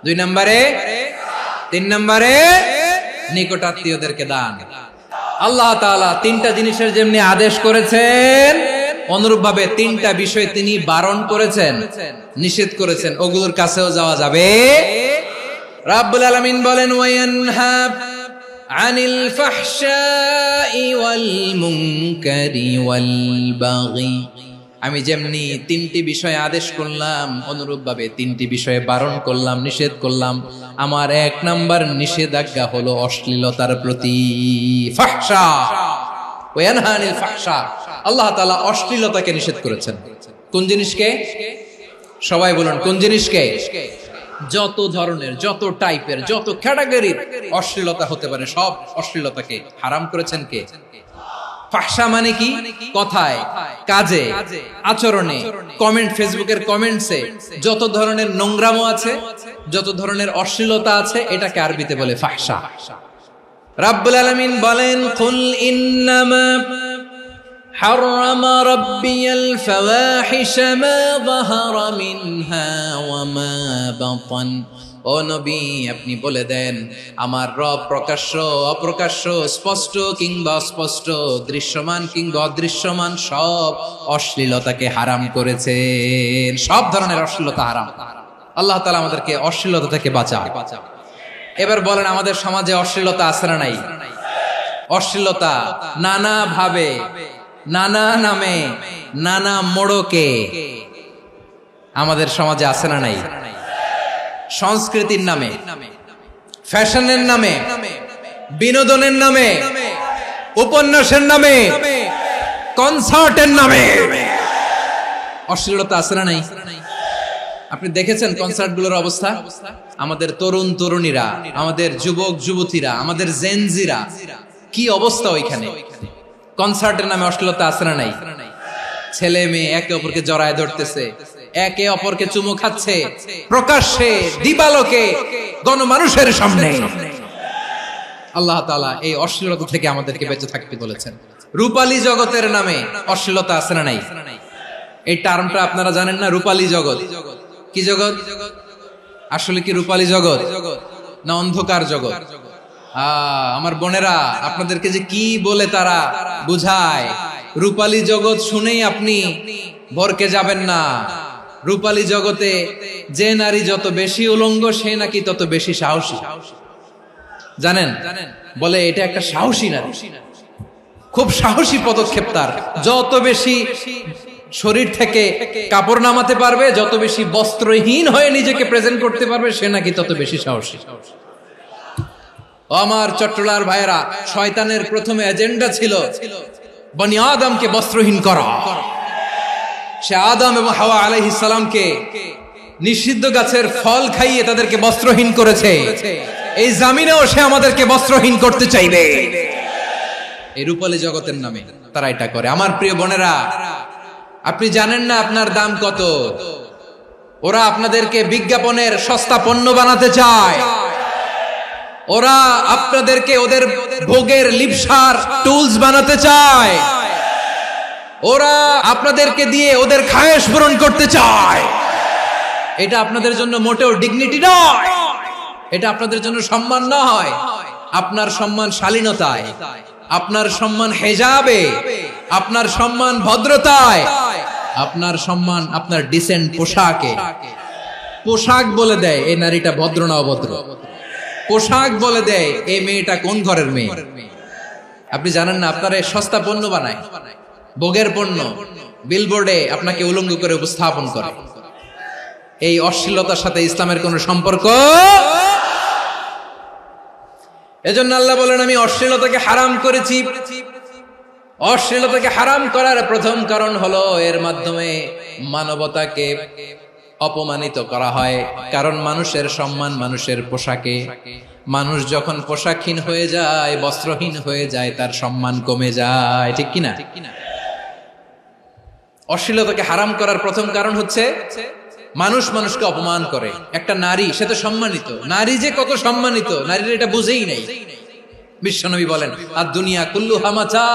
2 নম্বরে, 3 নম্বরে নিকটাত্মীয়দেরকে দান। আল্লাহ তাআলা তিনটা জিনিসের যেমনি আদেশ করেছেন, অনুরূপ ভাবে তিনটা বিষয় তিনি বারণ করেছেন, নিষেধ করেছেন। ওগুলোর কাছেও যাওয়া যাবে। রাব্বুল আলামিন বলেন, ওয়ায়ানহা আনিল ফাহশাই ওয়াল মুনকারি ওয়াল বাগি। আমি যেমনি তিনটি বিষয়ে আদেশ করলাম, অনুরূপ ভাবে তিনটি বিষয়ে বারণ করলাম, নিষেধ করলাম। আমার 1 নাম্বার নিষেধাজ্ঞা হলো অশ্লীলতার প্রতি। ফাহশা, ওয়ায়ানহা আনিল ফাহশা, আল্লাহ তাআলা অশ্লীলতাকে নিষেধ করেছেন। কোন জিনিসকে? সবাই বলুন, কোন জিনিসকে? যত ধরনের, যত টাইপের, যত ক্যাটাগরির অশ্লীলতা হতে পারে সব অশ্লীলতাকে হারাম করেছেন কে? ফাহশা মানে কি? কথায়, কাজে, আচরণে, কমেন্ট, ফেসবুকের কমেন্টসে যত ধরনের নোংরামো আছে, যত ধরনের অশ্লীলতা আছে, এটাকে আরবিতে বলে ফাহশা। রাব্বুল আলামিন বলেন, কুল ইন্নামা حرم ربي الفواحش ما ظهر منها وما بطن। ও নবী, আপনি বলে দেন, আমার রব প্রকাশ্য, অপ্রকাশ্য, স্পষ্ট কিংবা অস্পষ্ট, দৃশ্যমান কিংবা অদৃশ্যমান সব অশ্লীলতাকে হারাম করেছেন। সব ধরনের অশ্লীলতা হারাম। আল্লাহ তাআলা আমাদেরকে অশ্লীলতা থেকে বাঁচান। এবার বলেন, আমাদের সমাজে অশ্লীলতা আছে না নাই? অশ্লীলতা নানা ভাবে, নানা নামে, নানা মোড়কে আমাদের সমাজে আছে না নাই? সংস্কৃতির নামে, ফ্যাশনের নামে, বিনোদনের নামে, উপন্যাসের নামে, কনসার্টের নামে অশ্লীলতা আছে না নাই? আপনি দেখেছেন কনসার্টগুলোর অবস্থা? আমাদের তরুণ তরুণীরা, আমাদের যুবক যুবতীরা, আমাদের জেনজিরা, কি অবস্থা ওইখানে? কনসার্টের নামে অশ্লীলতা আছে না নাই? ছেলে মেয়ে একে অপরকে জড়ায় ধরতেছে, একে অপরকে চুমু খাচ্ছে, প্রকাশ্যে, দিবালোকে, গণমানুষের সামনে। আল্লাহ তাআলা এই অশ্লীলতা থেকে আমাদেরকে বেঁচে থাকতে বলেছেন। রূপালী জগতের নামে অশ্লীলতা আছে না নাই? এই টার্মটা আপনারা জানেন না? রূপালী জগৎ কি জগৎ? আসলে কি রূপালী জগৎ না অন্ধকার জগৎ? আমার বোনেরা, আপনাদেরকে যে কি বলে তারা বুঝায়, রূপালী জগৎ শুনেই আপনি ভরকে যাবেন না। রূপালী জগতে যে নারী যত বেশি উলঙ্গ, সে নাকি তত বেশি সাহসী। জানেন? বলে এটা একটা সাহসী নারী, খুব সাহসী পদক্ষেপ তার। যত বেশি শরীর থেকে কাপড় নামাতে পারবে, যত বেশি বস্ত্রহীন হয়ে নিজেকে প্রেজেন্ট করতে পারবে, সে নাকি তত বেশি সাহসী। আমার চট্টলার ভাইয়েরা, শয়তানের প্রথমে এজেন্ডা ছিল বনি আদমকে বস্ত্রহীন করা। সে আদম এবং হাওয়া আলাইহিস সালামকে নিষিদ্ধ গাছের ফল খাইয়ে তাদেরকে বস্ত্রহীন করেছে। এই জামিনেও সে আমাদেরকে বস্ত্রহীন করতে চাইবে। এই রূপালী জগতের নামে তারা এটা করে। আমার প্রিয় বোনেরা, আপনি জানেন না আপনার দাম কত। ওরা আপনাদেরকে বিজ্ঞাপনের সস্তা পণ্য বানাতে চায়। ওরা আপনাদেরকে ওদের ভোগের লিপসার টুলস বানাতে চায়। ওরা আপনাদেরকে দিয়ে ওদের খায়েশ পূরণ করতে চায়। এটা আপনাদের জন্য মোটেও ডিগনিটি নয়, এটা আপনাদের জন্য সম্মান নয়। আপনার সম্মান শালীনতায়, আপনার সম্মান হেজাবে, আপনার সম্মান ভদ্রতায়, আপনার সম্মান আপনার ডিসেন্ট পোশাকে। পোশাক বলে দেয় এই নারীটা ভদ্র না অভদ্র। পোশাক বলে দেয় এই মেয়েটা কোন ঘরের মেয়ে। আপনি জানেন না, আপনারা সস্তা পণ্য বানায়, ভোগের পণ্য, বিলবোর্ডে আপনাকে উলঙ্গ করে উপস্থাপন করে। এই অশ্লীলতার সাথে ইসলামের কোন সম্পর্ক। এজন্য আল্লাহ বলেন, আমি অশ্লীলতাকে হারাম করেছি। অশ্লীলতাকে হারাম করার প্রথম কারণ হলো এর মাধ্যমে মানবতাকে অপমানিত করা হয়। কারণ মানুষের সম্মান মানুষের পোশাকে। মানুষ যখন পোশাকহীন হয়ে যায়, বস্ত্রহীন হয়ে যায়, তার সম্মান কমে যায়। ঠিক কিনা? অশ্লীলতাকে হারাম করার প্রথম কারণ হচ্ছে মানুষ মানুষকে অপমান করে। একটা নারী, সে তো সম্মানিত, নারী যে কত সম্মানিত নারীরা এটা বুঝেই নাই। বিশ্বনবী বলেন আদ-দুনিয়া কুল্লুহা মাতা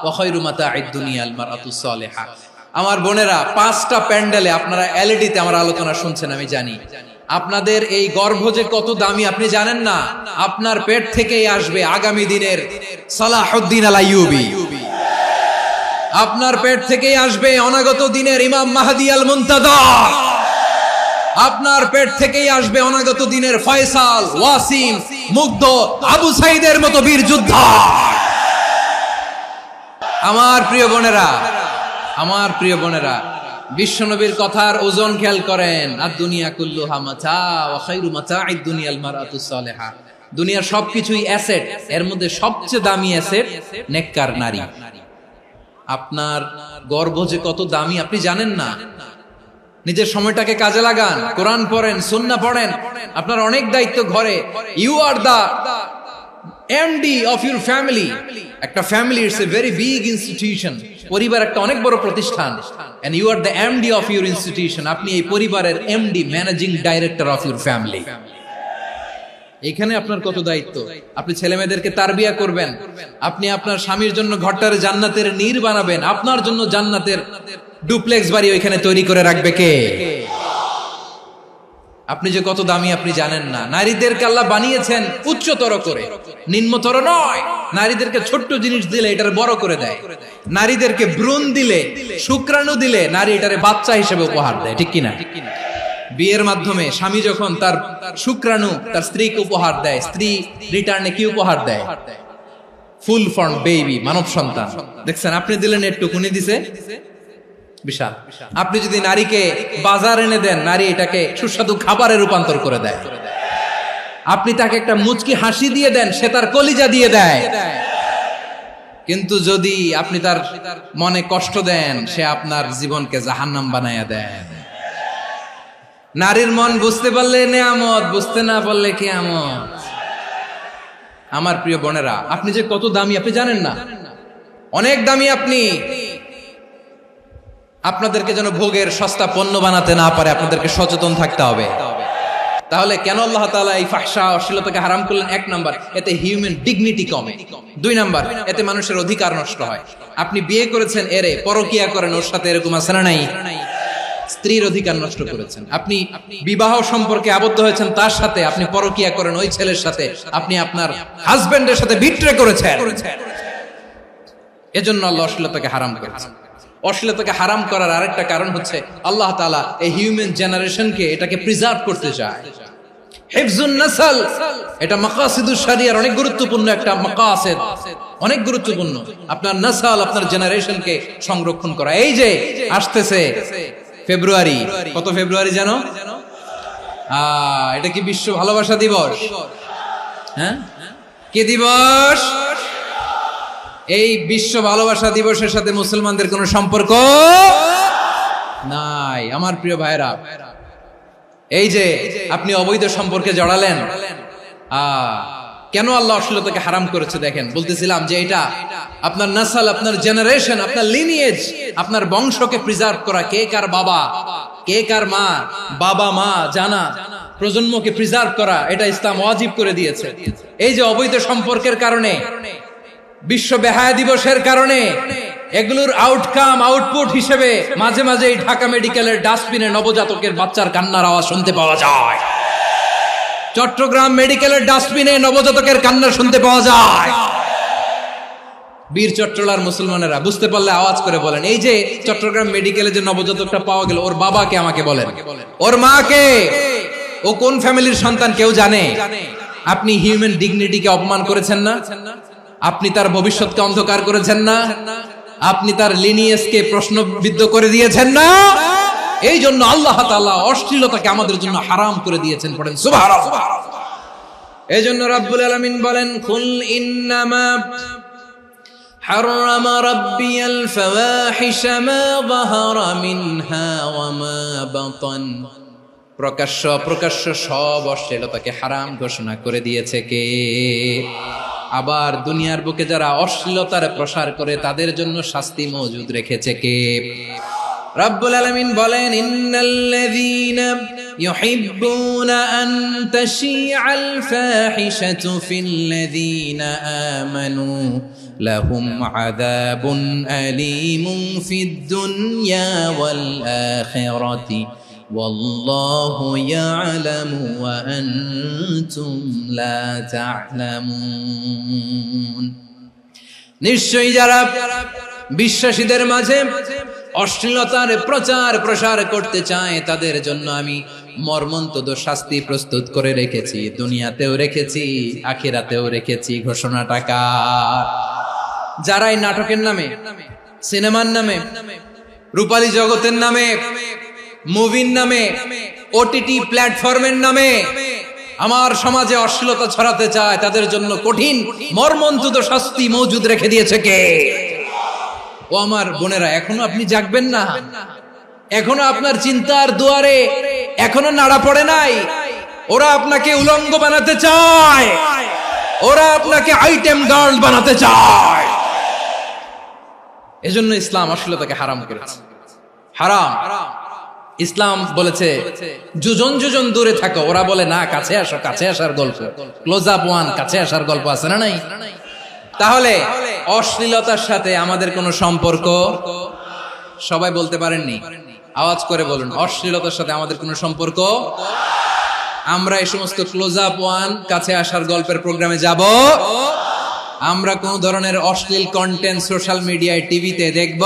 ওয়া খায়রু মাতা'আদ দুনিয়া আল মারআতুস সালিহা। আমার বোনেরা, 5টা প্যান্ডেলে আপনারা এলইডিতে আমার আলোচনা শুনছেন, আমি জানি। আপনাদের এই গর্ভ যে কত দামি আপনি জানেন না। আপনার পেট থেকেই আসবে আগামী দিনের সালাহুদ্দিন আল আইয়ুবী। আপনার পেট থেকেই আসবে অনাগত দিনের ইমাম মাহদী আল মুনতাযর। আপনার পেট থেকেই আসবে অনাগত দিনের ফয়সাল, ওয়াসিম, মুগ্ধ, আবু সাইদের মতো বীর যোদ্ধা। আমার প্রিয় বোনেরা, আমার প্রিয় বোনেরা, বিশ্বনবীর কথার ওজন খেয়াল করেন। আদ-দুনিয়া কুল্লুহা মাতা ওয়া খায়রু মাতা'আদ দুনিয়া আল মারআতুস সালিহা। দুনিয়ার সবকিছুই অ্যাসেট, এর মধ্যে সবচেয়ে দামি অ্যাসেট নেককার নারী। আপনার গর্ভ যে কত দামি আপনি জানেন না। নিজের সময়টাকে কাজে লাগান, কোরআন পড়েন, সুন্নাহ পড়েন। আপনার অনেক দায়িত্ব ঘরে। You are the MD of your family. একটা family it's a very big institution. পরিবার একটা অনেক বড় প্রতিষ্ঠান। And you are the MD of your institution. আপনি এই পরিবারের MD, managing director of your family. এখানে আপনার কত দায়িত্ব। আপনি ছেলে মেয়েদেরকে তারবিয়া করবেন, আপনি আপনার স্বামীর জন্য ঘরটারে জান্নাতের নীর বানাবেন, আপনার জন্য জান্নাতের ডুপ্লেক্স বাড়ি ওইখানে তৈরি করে রাখবে কে? আপনি যে কত দামি আপনি জানেন না। নারীদেরকে আল্লাহ বানিয়েছেন উচ্চতর করে, নিম্নতর নয়। নারীদেরকে ছোট্ট জিনিস দিলে এটারে বড় করে দেয়। নারীদেরকে ভ্রূণ দিলে, শুক্রাণু দিলে নারী এটারে বাচ্চা হিসেবে উপহার দেয়, ঠিক কিনা? বিয়ের মাধ্যমে স্বামী যখন তার শুক্রাণু তার স্ত্রীকে উপহার দেয়, স্ত্রী রিটার্নে কি উপহার দেয়? ফুল ফর্ম বেবি, মানব সন্তান। দেখছেন, আপনি দিলেন একটুকুনি, দিছে বিশাল। আপনি যদি নারীকে বাজার এনে দেন, নারী এটাকে সুস্বাদু খাবারে রূপান্তর করে দেয়। আপনি তাকে একটা মুচকি হাসি দিয়ে দেন, সে তার কলিজা দিয়ে দেয়। কিন্তু যদি আপনি তার মনে কষ্ট দেন, সে আপনার জীবনকে জাহান্নাম বানায়া দেয়। নারীর মন বুঝতে পারলে নেয়ামত, বুঝতে না পারলে কিয়ামত। আমার প্রিয় বোনেরা, আপনি যে কত দামি আপনি জানেন না। অনেক দামি আপনি। আপনাদেরকে যেন ভোগের সস্তা পণ্য বানাতে না পারে, আপনাদেরকে সচেতন থাকতে হবে। তাহলে কেন আল্লাহ তাআলা এই ফাহশা, অশ্লীলতাকে হারাম করলেন? 1 নাম্বার, এতে হিউম্যান ডিগনিটি কমে। 2 নাম্বার, এতে মানুষের অধিকার নষ্ট হয়। আপনি বিয়ে করেছেন, এরে পরকিয়া করেন, ওর সাথে এরকম আছে না নাই? স্ত্রীর অধিকার নষ্ট করেছেন। আপনি বিবাহ সম্পর্কে আবদ্ধ হয়েছেন তার সাথে, আপনি পরকিয়া করেন ওই ছেলের সাথে, আপনি আপনার হাজবেন্ডের সাথে বিট্রে করেছেন। এজন্য আল্লাহ অশ্লীলতাকে হারাম করেছেন। অশ্লীলতাকে হারাম করার আরেকটা কারণ হচ্ছে আল্লাহ তাআলা এই হিউম্যান জেনারেশনকে এটাকে প্রিজার্ভ করতে চায়। হিফজুন নাসল, এটা মাকাসিদুশ শরিয়ার অনেক গুরুত্বপূর্ণ একটা মাকাসিদ, অনেক গুরুত্বপূর্ণ। আপনার নাসল, আপনার জেনারেশনকে সংরক্ষণ করা। এই যে আসতেছে ফেব্রুয়ারি, কত ফেব্রুয়ারি জানো? এটা কি বিশ্ব ভালোবাসা দিবস? হ্যাঁ, কি দিবস? এই বিশ্ব ভালোবাসা দিবসের সাথে মুসলমানদের কোনো সম্পর্ক নাই। আমার প্রিয় ভাইরা, এই যে আপনি অবৈধ সম্পর্কে জড়ালেন, কেন আল্লাহ অশ্লীলতাকে হারাম করেছে দেখেন। বলতেছিলাম যে এটা আপনার নাসল, আপনার জেনারেশন, আপনার লিনিয়েজ, আপনার বংশকে প্রিজার্ভ করা। কে কার বাবা, কে কার মা, বাবা মা জানা, প্রজন্মকে প্রিজার্ভ করা, এটা ইসলাম ওয়াজিব করে দিয়েছে। এই যে অবৈধ সম্পর্কের কারণে, বিশ্ব বেহায়া দিবসের কারণে, এগুলোর আউটকাম, আউটপুট হিসেবে মাঝে মাঝে এই ঢাকা মেডিকেলের ডাস্টবিনে নবজাতকের বাচ্চার কান্নার আওয়াজ শুনতে পাওয়া যায়। চট্টগ্রাম মেডিকেলের ডাস্টবিনে নবজাতকের কান্না শুনতে পাওয়া যায়। বীর চট্টলার মুসলমানেরা বুঝতে পারলে আওয়াজ করে বলেন, এই যে চট্টগ্রাম মেডিকেলে যে নবজাতকটা পাওয়া গেল, ওর বাবাকে আমাকে বলেন, ওর মাকে, ও কোন ফ্যামিলির সন্তান কেউ জানে? আপনি হিউম্যান ডিগনিটিকে অপমান করেছেন না? আপনি তার ভবিষ্যৎকে অন্ধকার করেছেন না? আপনি তার লিনিয়েজকে প্রশ্নবিদ্ধ করে দিয়েছেন না? এই জন্য আল্লাহ তাআলা অশ্লীলতাকে আমাদের জন্য হারাম করে দিয়েছেন। পড়েন সুবহানাল্লাহ। এই জন্য রাব্বুল আলামিন বলেন, কুল ইন্নামা হারাম রাব্বিয়াল ফাওয়াহিশা মা যাহারা মিনহা ওয়া মা বাতান। প্রকাশ্য অপ্রকাশ্য সব অশ্লীলতাকে হারাম ঘোষণা করে দিয়েছে কে? আবার দুনিয়ার বুকে যারা অশ্লীলতার প্রসার করে তাদের জন্য শাস্তি মজুদ রেখেছে কে? রব্বুল আলামিন বলেন, ইন্নাল্লাযীনা يحبون أن تشيع الفاحشة في الذين آمنوا لهم عذاب أليم في الدنيا والآخرة والله يعلم وأنتم لا تعلمون নিশ্চয়ই যারা বিশ্বাসীদের মাঝে অশ্লীলতার প্রচার প্রসার করতে চায় তাদের জন্য আমি মর্মন্তুদ শাস্তি প্রস্তুত করে রেখেছি, দুনিয়াতেও রেখেছি, আখিরাতেও রেখেছি। ঘোষণাটা কার? যারা এই নাটকের নামে, সিনেমার নামে, রূপালী জগতের নামে, মুভির নামে, ওটিটি প্ল্যাটফর্মের নামে আমার সমাজে অশ্লীলতা ছড়াতে চায় তাদের জন্য কঠিন মর্মন্তুদ শাস্তি মজুদ রেখে দিয়েছে কে? ও আমার বোনেরা, এখনো আপনি জাগবেন না? এখনো আপনার চিন্তার দুয়ারে এখনো নাড়া পড়ে নাই? ওরা আপনাকে উলঙ্গ বানাতে চায়, ওরা আপনাকে আইটেম গার্ল বানাতে চায়। এজন্য ইসলাম অশ্লীলতাকে হারাম করেছে। হারাম। ইসলাম বলেছে যোজন যোজন দূরে থাকো, ওরা বলে না কাছে আসো, কাছে আসার গল্প, ক্লোজ আপ ওয়ান, কাছে আসার গল্প আছে না নাই? তাহলে অশ্লীলতার সাথে আমাদের কোনো সম্পর্ক? সবাই বলতে পারেননি, আওয়াজ করে বলুন, অশ্লীলতার সাথে আমাদের কোনো সম্পর্ক? আমরা এই সমস্ত ক্লোজ আপ ওয়ান, কাছে আসার গল্পের প্রোগ্রামে যাব? আমরা কোন ধরনের অশ্লীল কন্টেন্ট সোশ্যাল মিডিয়ায়, টিভিতে দেখব?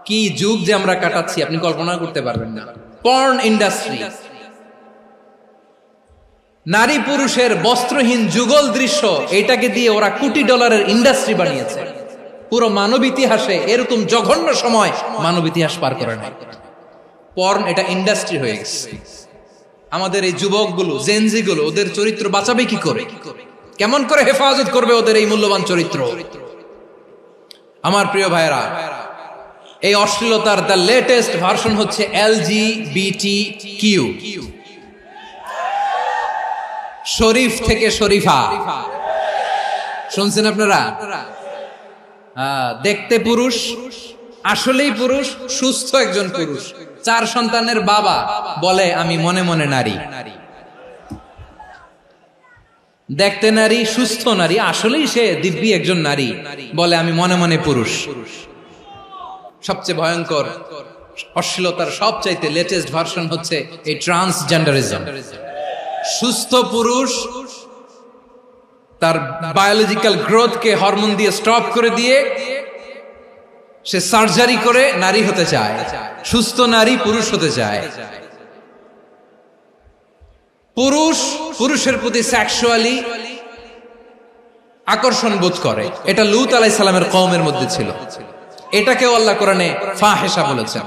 কি যুগ যে আমরা কাটাচ্ছি আপনি কল্পনা করতে পারবেন না। পর্ন ইন্ডাস্ট্রি, নারী পুরুষের বস্ত্রহীন যুগল দৃশ্য, এটাকে দিয়ে ওরা কোটি ডলারের ইন্ডাস্ট্রি বানিয়েছে। পুরো মানব ইতিহাসে এরকম জঘন্য সময় মানব ইতিহাস পার করে নাই। পর্ন এটা ইন্ডাস্ট্রি হয়ে গেছে। আমাদের এই যুবকগুলো, জেনজি গুলো, ওদের চরিত্র বাঁচাবে কি করে? কেমন করে হেফাজত করবে ওদের এই মূল্যবান চরিত্র? আমার প্রিয় ভাইরা, এই অশ্লীলতার দ্য লেটেস্ট ভার্সন হচ্ছে LGBTQ, শরীফ থেকে শরীফা। শুনছেন আপনারা? দেখতে পুরুষ, আসলেই পুরুষ, সুস্থ একজন পুরুষ, 4 সন্তানের বাবা, বলে আমি মনে মনে নারী। দেখতে নারী, সুস্থ নারী, আসলেই সে দিব্যি একজন নারী, বলে আমি মনে মনে পুরুষ। সবচেয়ে ভয়ঙ্কর অশ্লীলতার সবচাইতে লেটেস্ট ভার্সন হচ্ছে এই ট্রান্সজেন্ডারিজম। সুস্থ পুরুষ তার বায়োলজিক্যাল গ্রোথকে হরমোন দিয়ে স্টপ করে দিয়ে সে সার্জারি করে নারী হতে চায়, সুস্থ নারী পুরুষ হতে চায়। পুরুষ পুরুষের প্রতি সেক্সুয়ালি আকর্ষণ বোধ করে, এটা লূত আলাইহিস সালামের কওমের মধ্যে ছিল। এটাকে আল্লাহ কোরআনে ফাহিশা বলেছেন।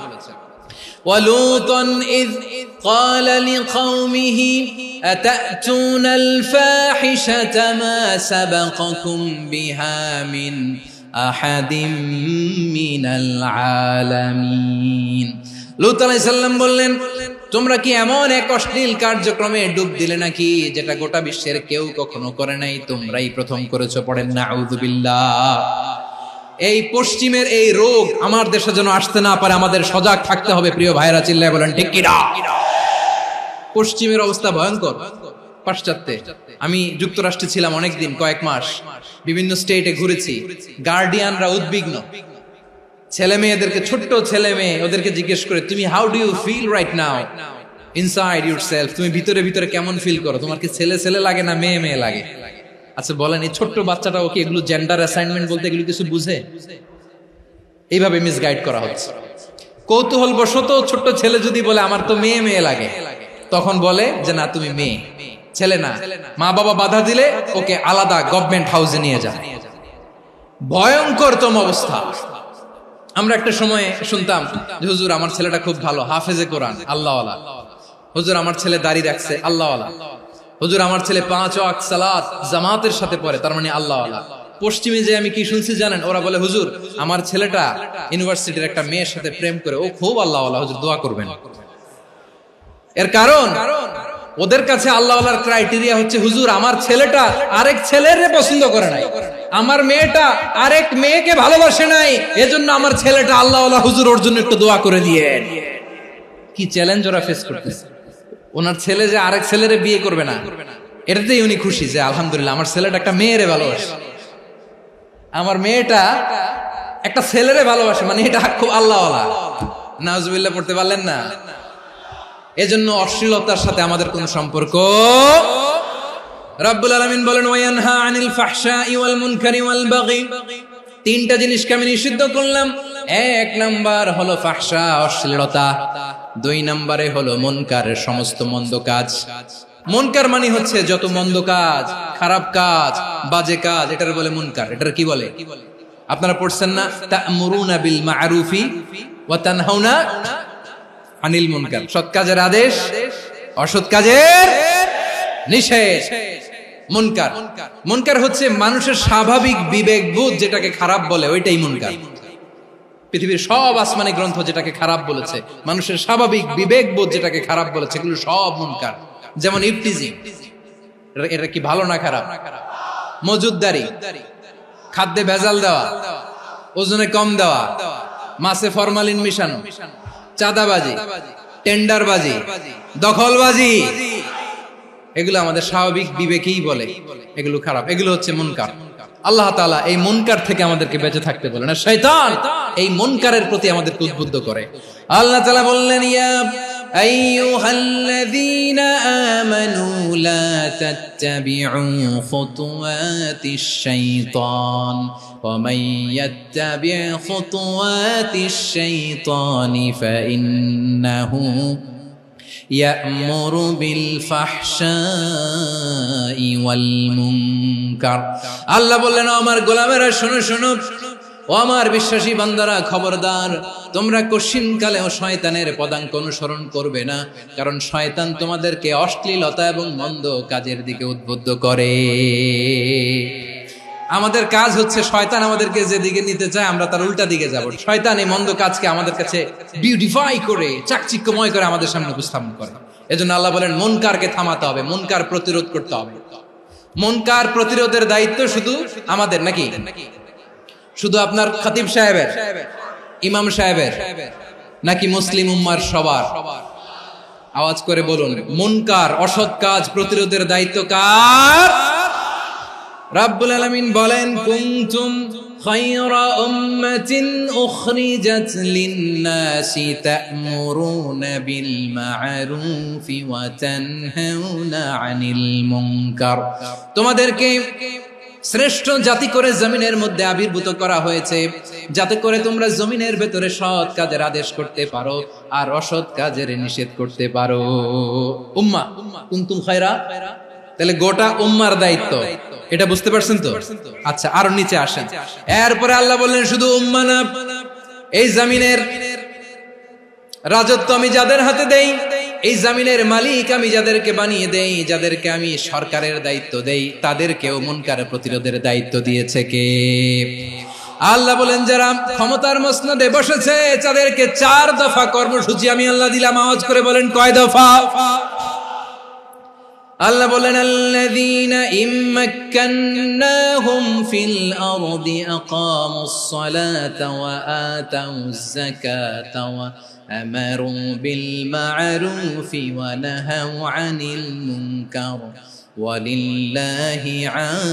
ওয়ালুতান ইয قال لقومه أتأتون الفاحشة ما سبقكم بها من أحد من العالمين। লূত আলাইহিস সালাম বললেন, তোমরা কি এমন এক অশ্লীল কার্যক্রমে ডুব দিলে নাকি যেটা গোটা বিশ্বের কেউ কখনো করে নাই, তোমরাই প্রথম করেছো? পড়েন নাউযুবিল্লাহ। এই পশ্চিমের এই রোগ আমার দেশে যেন আসতে না পারে, আমাদের সজাগ থাকতে হবে। প্রিয় ভাইরা, চিল্লায় বলেন ঠিক কি না? পশ্চিমের অবস্থা ভয়ঙ্কর। পাশ্চাত্যে, আমি যুক্তরাষ্ট্রে ছিলাম অনেকদিন, কয়েক মাস, বিভিন্ন স্টেটে ঘুরেছি। গার্ডিয়ানরা উদ্বিগ্ন, ছেলে মেয়েদেরকে, ছোট্ট ছেলে মেয়ে, ওদেরকে জিজ্ঞেস করে, তুমি how do you feel right now inside yourself? তুমি ভিতরে ভিতরে কেমন ফিল করো? তোমার কি ছেলে ছেলে লাগে না মেয়ে মেয়ে লাগে? আচ্ছা বলেন, এই ছোট্ট বাচ্চাটা ওকে এগুলো জেন্ডার অ্যাসাইনমেন্ট বলতে এগুলো কিছু বুঝে? এইভাবে মিসগাইড করা হচ্ছে। কৌতূহল বশত ছোট্ট ছেলে যদি বলে আমার তো মেয়ে মেয়ে লাগে, তখন বলে যে না তুমি মেয়ে, ছেলে না। মা বাবা বাধা দিলে ওকে আলাদা গভর্নমেন্ট হাউসে নিয়ে যায়। ভয়ঙ্করতম অবস্থা। আমরা একটা সময় শুনতাম যে হুজুর আমার ছেলেটা খুব ভালো, হাফেজে কোরআন, আল্লাহওয়ালা। হুজুর আমার ছেলে দাড়ি রাখছে, আল্লাহওয়ালা। হুজুর আমার ছেলে 5 ওয়াক্ত সালাত জামাতের সাথে পড়ে, তার মানে আল্লাহওয়ালা। পশ্চিমে যে আমি কি শুনছি জানেন? ওরা বলে হুজুর আমার ছেলেটা ইউনিভার্সিটির একটা মেয়ের সাথে প্রেম করে, ও খুব আল্লাহওয়ালা, হুজুর দোয়া করবেন। এর কারণ ওদের কাছে আল্লাহওয়ালার ক্রাইটেরিয়া হচ্ছে হুজুর আমার ছেলেটা আরেক ছেলের পছন্দ করে নাই, আমার মেয়েটা আরেক মেয়েকে ভালোবাসে নাই, এজন্য আমার ছেলেটা আল্লাহওয়ালা, হুজুর ওর জন্য একটু দোয়া করে দিয়েন। কি চ্যালেঞ্জ ওরা ফেস করতেছে। ওনার ছেলে যে আরেক ছেলেরে বিয়ে করবে না, এটাতেই উনি খুশি যে আলহামদুলিল্লাহ আমার ছেলেটা একটা মেয়েরে ভালোবাসে, আমার মেয়েটা একটা ছেলেরে ভালোবাসে, মানে এটা খুব আল্লাহওয়ালা। নাউজুবিল্লাহ পড়তে পারলেন না? এজন্য অশ্লীলতার সাথে আমাদের কোন সম্পর্ক। রাব্বুল আলামিন বলেন ওয়ায়ানহা আনিল ফাহশাই ওয়াল মুনকারি ওয়াল বাগি, তিনটা জিনিসকে আমি নিষিদ্ধ করলাম। এক নাম্বার হলো ফাহশা, অশ্লীলতা। দুই নম্বরে হলো মুনকার, সমস্ত মন্দ কাজ। মুনকার মানে হচ্ছে যত মন্দ কাজ, খারাপ কাজ, বাজে কাজ, এটার বলে মুনকার। এটার কি বলে? আপনারা পড়ছেন না, তা'মুরুনা বিল মা'রুফি ওয়া তানহাউনা আনিল মুনকার। সৎ কাজের আদেশ, অসৎ কাজের নিষেধ। মুনকার, মুনকার হচ্ছে মানুষের স্বাভাবিক বিবেকবোধ যেটাকে খারাপ বলে, ওইটাই মুনকার। পৃথিবীর সব আসমানি গ্রন্থ যেটাকে খারাপ বলেছে, মানুষের স্বাভাবিক বিবেকবোধ যেটাকে খারাপ বলেছে, এগুলো সব মুনকার। যেমন ইফতিজিং, এটা কি ভালো না খারাপ? মজুদদারি, খাদ্যে ভেজাল দেওয়া, ওজনে কম দেওয়া, মাছে ফরমালিন মিশানো, চাঁদাবাজি, টেন্ডারবাজি, দখলবাজি, এগুলো আমাদের স্বাভাবিক বিবেকেই বলে এগুলো খারাপ, এগুলো হচ্ছে মুনকার। আল্লাহ তাআলা এই মুনকার থেকে আমাদেরকে বেঁচে থাকতে বলেন, আর শয়তান এই মুনকারের প্রতি আমাদেরকে উদ্বুদ্ধ করে। আল্লাহ তাআলা বললেন, ইয়া আইয়ুহাল্লাযীনা আমানু লা তাত্তাবিউ খুতুওয়াতিশ শাইতান ওয়া মান ইয়াত্তাবি' খুতুওয়াতিশ শাইতানি ফাইন্নাহু ইয়া'মুরু বিল ফাহশাই ওয়াল মুনকার। আল্লাহ বললেন, আমার গোলামেরা শোনো শোনো, ও আমার বিশ্বাসী বান্দারা খবরদার, তোমরা কশিনকালেও শয়তানের পদাঙ্ক অনুসরণ করবে না, কারণ শয়তান তোমাদেরকে অশ্লীলতা এবং মন্দ কাজের দিকে উদ্বুদ্ধ করে। আমাদের কাজ হচ্ছে শয়তান আমাদেরকে যেদিকে নিতে চায় আমরা তার উল্টা দিকে যাব। শয়তান এই মন্দ কাজকে আমাদের কাছে বিউটিফাই করে, চাকচিক্যময় করে আমাদের সামনে উপস্থাপন করে। এজন্য আল্লাহ বলেন মুনকারকে থামাতে হবে, মুনকার প্রতিরোধ করতে হবে। মুনকার প্রতিরোধের দায়িত্ব শুধু আমাদের নাকি? শুধু আপনার খতিব সাহেবের, ইমাম সাহেবের, নাকি মুসলিম উম্মার সবার? আওয়াজ করে বলুন, মুনকার অসৎ কাজ প্রতিরোধের দায়িত্ব কার? রাব্বুল আলামিন বলেন, কুনতুম খায়রা উম্মাতিন উখরিজাত লিন-নাসি তা'মুরুনা বিল মা'রুফি ওয়া তানহাউনা আনিল মুনকার। তোমাদেরকে শ্রেষ্ঠ জাতি করে জমিনের মধ্যে আবির্ভূত করা হয়েছে, যাতে করে তোমরা জমিনের ভেতরে সৎ কাজের আদেশ করতে পারো আর অসৎ কাজের নিষেধ করতে পারো। উম্মাহ, কুনতুম খায়রা, তাহলে গোটা উম্মার দায়িত্ব, এটা বুঝতে পারছেন তো? আচ্ছা, আরো নিচে আসেন। এরপরে আল্লাহ বললেন, শুধু উম্মাহ না, এই জমিনের রাজত্ব আমি যাদের হাতে দেই, এই জমিনের মালিক আমি যাদেরকে বানিয়ে দেই, যাদেরকে আমি সরকারের দায়িত্ব দেই, তাদেরকেও মুনকার প্রতিরোধের দায়িত্ব দিয়েছে কে? আল্লাহ বলেন, যারা ক্ষমতার মসনদে বসেছে তাদেরকে 4 দফা কর্মসূচি আমি আল্লাহ দিলাম। আওয়াজ করে বলেন, কয় দফা? আল্লাহ বলেন, আল্লাযীনা ইম্মাক্কান্নাহুম ফিল আরদি আকামুস সালাতা ওয়া আতাউয যাকাতা ওয়া আমারু বিল মা'রুফি ওয়া নাহাউ আনিল মুনকার ওয়ালিল্লাহি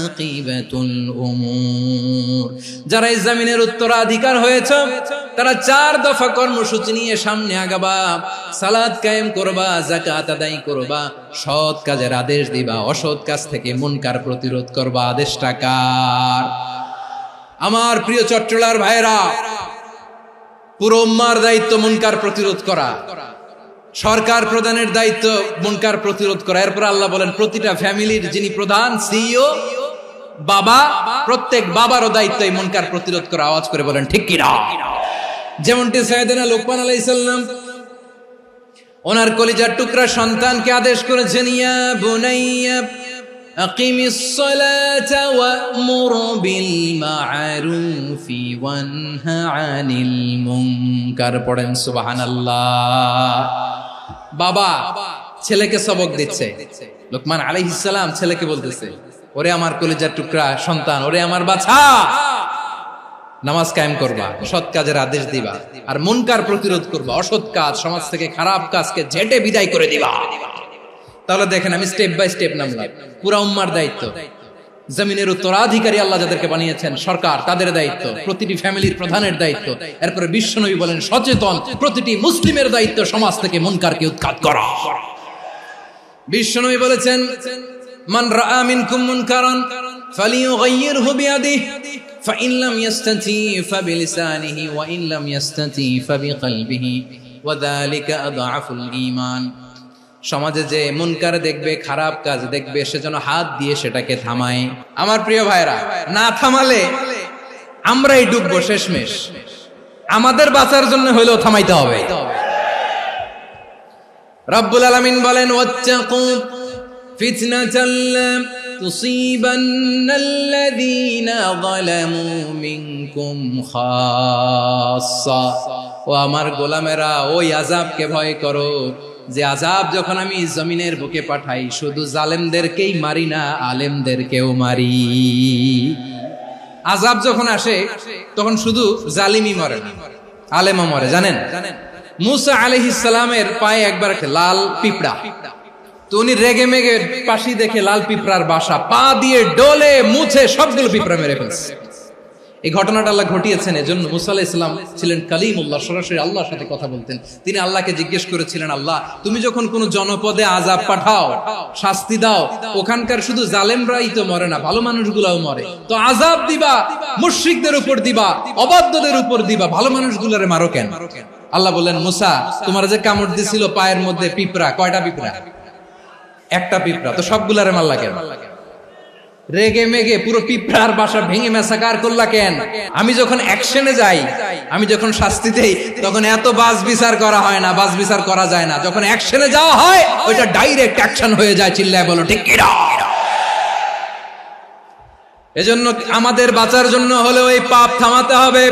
আকিবাতুল উমুর। যারা এই জমিনের উত্তরাধিকার হয়েছে তারা 4 দফা কর্মসূচি নিয়ে সামনে আগাবা। সালাত কায়েম করবা, যাকাত আদায় করবা, সৎ কাজের আদেশ দিবা, অসৎ কাজ থেকে মুনকার প্রতিরোধ করবা। আদেশটা কার? আমার প্রিয় চট্টলার ভাইরা, পুরো উম্মার দায়িত্ব মুনকার প্রতিরোধ করা, সরকার প্রধানের দায়িত্ব মুনকার প্রতিরোধ করা। এরপর আল্লাহ বলেন, প্রতিটা ফ্যামিলির যিনি প্রধান, সিইও, বাবা, প্রত্যেক বাবারও দায়িত্ব এই মুনকার প্রতিরোধ করা। আওয়াজ করে বলেন ঠিক কি না? যেমনটি সাইয়েদনা লোকমান আলাইহিস সালাম ওনার কলিজার টুকরা সন্তানকে আদেশ করেছেন, ইয়া বুনাইয়া আকিমিস সালাতা ওয়া'মুর বিল মা'রুফি ওয়ানহা আনিল মুনকার। পড়েন সুবহানাল্লাহ। বাবা ছেলেকে সবক দিচ্ছে, লোকমান আলাইহিস সালাম ছেলেকে বলতেছে, ওরে আমার কলিজার টুকরা সন্তান, ওরে আমার বাছা, নামাজ কায়েম করবা, সৎ কাজের আদেশ দিবা, আর মুনকার প্রতিরোধ করবা, অসৎ কাজ সমাজ থেকে খারাপ কাজকে ঝেঁটে বিদায় করে দিবা। তাহলে দেখেন আমি স্টেপ বাই স্টেপ নামলাম। পুরা উম্মার দায়িত্ব, জমিনের উত্তরাধিকারী আল্লাহ যাদেরকে বানিয়েছেন সরকার, তাদের দায়িত্ব, প্রতিটি ফ্যামিলির প্রধানের দায়িত্ব, এরপরে বিশ্বনবী বলেন সচেতন প্রতিটি মুসলিমের দায়িত্ব সমাজ থেকে মুনকারকে উৎখাত করা। বিশ্বনবী বলেছেন মান রাআ মিনকুম মুনকারান ফালিয়ুগাইয়িরহু বিয়াদিহি ফাইন লাম ইয়াসতাতি ফাবিলিসানিহি ওয়া ইন লাম ইয়াসতাতি ফাবিকলবিহি ওয়া যালিকা আযআফুল ঈমান। সমাজে যে মুনকার দেখবে, খারাপ কাজ দেখবে, সে যেন হাত দিয়ে সেটাকে থামায়। আমার প্রিয় ভাইরা, না থামালে আমরাই ডুববো শেষমেশ। আমাদের বাঁচার জন্য হইলেও থামাইতে হবে। রব্বুল আলামিন বলেন ওয়াত্তাকু ফিতনাতাল লা তুসিবান্নাল্লাযীনা যালামু মিনকুম খাসসা। ও আমার গোলামেরা, ওই আযাবকে ভয় করো যে আযাব যখন আমি জমিনের বুকে পাঠাই শুধু জালেমদেরকেই মারি না, আলেমদেরকেও মারি। আযাব যখন আসে তখন শুধু জালিমই মরে না, আলেমও মরে। জানেন মুসা আলাইহিস সালামের পায়ে একবার লাল পিঁপড়া, তো উনি রেগে মেগে পাশি দেখে লাল পিঁপড়ার বাসা, পা দিয়ে ডলে মুছে সবগুলো পিঁপড়া মেরে ফেলছে। এই ঘটনাটা আল্লাহ ঘটিয়েছেন। এজন্য মুসা আলাইহিস সালাম ছিলেন কালিমুল্লাহ, সরাসরি আল্লাহর সাথে কথা বলতেন। তিনি আল্লাহকে জিজ্ঞেস করেছিলেন, আল্লাহ তুমি যখন কোন জনপদে আযাব পাঠাও, শাস্তি দাও, ওখানকার শুধু জালেমরাই তো মরে না, ভালো মানুষগুলাও মরে, তো আযাব দিবা মুশরিকদের উপর দিবা, অবাধ্যদের উপর দিবা, ভালো মানুষগুলোরে মারো কেন? আল্লাহ বললেন, মুসা তোমার যে কামড় দিছিল পায়ের মধ্যে পিঁপড়া, কয়টা পিঁপড়া? একটা পিঁপড়া, তো সবগুলারে মারলা কেন? রেগে মেগে পুরো পিঁপড়ার বাসা ভেঙে মেসাকার করলা কেন? আমি যখন অ্যাকশনে যাই, আমি যখন শাস্তি দেই, তখন এত বাস বিচার করা হয় না, বাস বিচার করা যায় না। যখন অ্যাকশনে যাওয়া হয় ওইটা ডাইরেক্ট অ্যাকশন হয়ে যায়। চিল্লায় বলো ঠিক কি না? এজন্য আমাদের বাঁচার জন্য হলেও এই পাপ থামাতে হবে,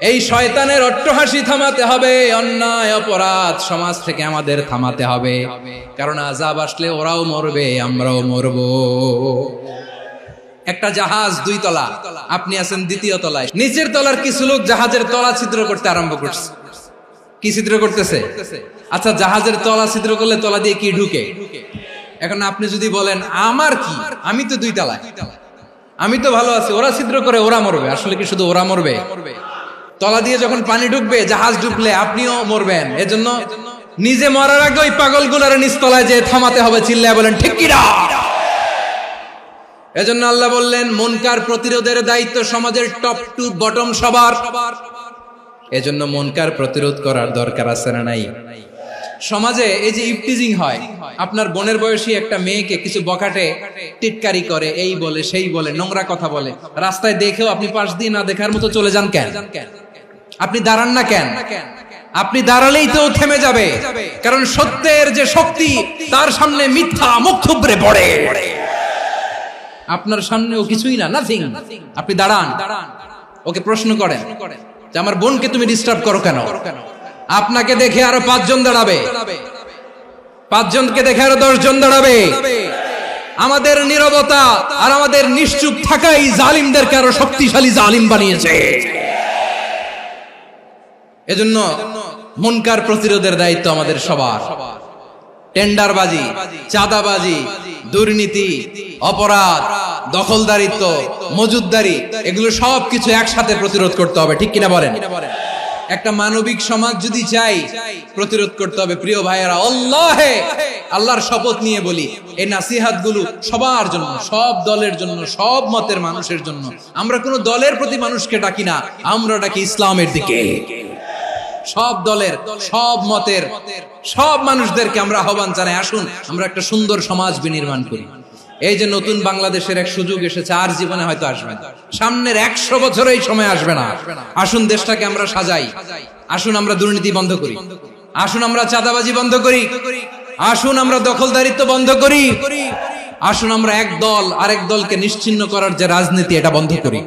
এই শয়তানের অট্টহাসি থামাতে হবে, অন্যায় অপরাধ সমাজ থেকে আমাদের থামাতে হবে। কারণ আযাব আসলে ওরাও মরবে, আমরাও মরব। একটা জাহাজ 2 তলা, আপনি আছেন 2য় তলায়। নিচের তলার কিছু লোক জাহাজের তলা ছিদ্র করতে আরম্ভ করছে। কি ছিদ্র করতেছে? আচ্ছা, জাহাজের তলা ছিদ্র করলে তলা দিয়ে কি ঢুকে? এখন আপনি যদি বলেন আমার কি, আমি তো 2 তলায়, আমি তো ভালো আছি, ওরা ছিদ্র করে ওরা মরবে। আসলে কি শুধু ওরা মরবে? তলা দিয়ে যখন পানি ঢুকবে, জাহাজ ঢুকলে আপনিও মরবেন। এজন্য নিজে মরার আগে ওই পাগলগুলোর নিচতলায় যে থামাতে হবে। চিল্লায় বলেন ঠিক কি না? এজন্য আল্লাহ বললেন মুনকার প্রতিরোধের দায়িত্ব সমাজের টপ টু বটম সবার। এজন্য মুনকার প্রতিরোধ করার দরকার আছে না নাই? সমাজে এই যে ইফটিজিং হয়, আপনার বোনের বয়সী একটা মেয়েকে কিছু বকাটে টিটকারি করে, এই বলে সেই বলে, নোংরা কথা বলে, রাস্তায় দেখেও আপনি পাশ দিয়ে না দেখার মতো চলে যান কেন? আপনি দাঁড়ান না কেন? আপনি দাঁড়ালেই তো থেমে যাবে, কারণ সত্যের যে শক্তি তার সামনে মিথ্যা মুখ থুবড়ে পড়ে। আপনার সামনে ও কিছুই না, নাথিং। আপনি দাঁড়ান, ওকে প্রশ্ন করেন যে আমার বোনকে তুমি ডিস্টার্ব করো কেন? আপনাকে দেখে আরো 5 জন দাঁড়াবে, 5 জনকে দেখে আরো 10 জন দাঁড়াবে। আমাদের নীরবতা আর আমাদের নিশ্চুপ থাকাই জালিমদেরকে আরো শক্তিশালী জালিম বানিয়েছে। এজন্য মুনকার প্রতিরোধের দায়িত্ব আমাদের সবার। টেন্ডারবাজি, চাঁদাবাজি, দুর্নীতি, অপরাধ, দখলদারিত্ব, মজুদদারি, এগুলো সবকিছু একসাথে প্রতিরোধ করতে হবে। ঠিক কিনা বলেন? একটা মানবিক সমাজ যদি চাই, প্রতিরোধ করতে হবে। প্রিয় ভাইয়েরা, আল্লাহর শপথ নিয়ে বলি, এই নাসিহাত গুলো সবার জন্য, সব দলের জন্য, সব মতের মানুষের জন্য। আমরা কোনো দলের প্রতি মানুষকে ডাকি না, আমরা ডাকি ইসলামের দিকে। সব দলের, সব মতের, সব মানুষদেরকে আমরা আহ্বান জানাই, আসুন আমরা একটা সুন্দর সমাজ বিনির্মাণ করি। এই যে নতুন বাংলাদেশের এক সুযোগ এসেছে, আর জীবনে হয়তো আসবে না, সামনের 100 বছর এই সময় আসবে না। আসুন দেশটাকে আমরা সাজাই, আসুন আমরা দুর্নীতি বন্ধ করি, আসুন আমরা চাঁদাবাজি বন্ধ করি, আসুন আমরা দখলদারিত্ব বন্ধ করি, আসুন আমরা এক দল আরেক দলকে নিশ্চিহ্ন করার যে রাজনীতি, এটা বন্ধ করি।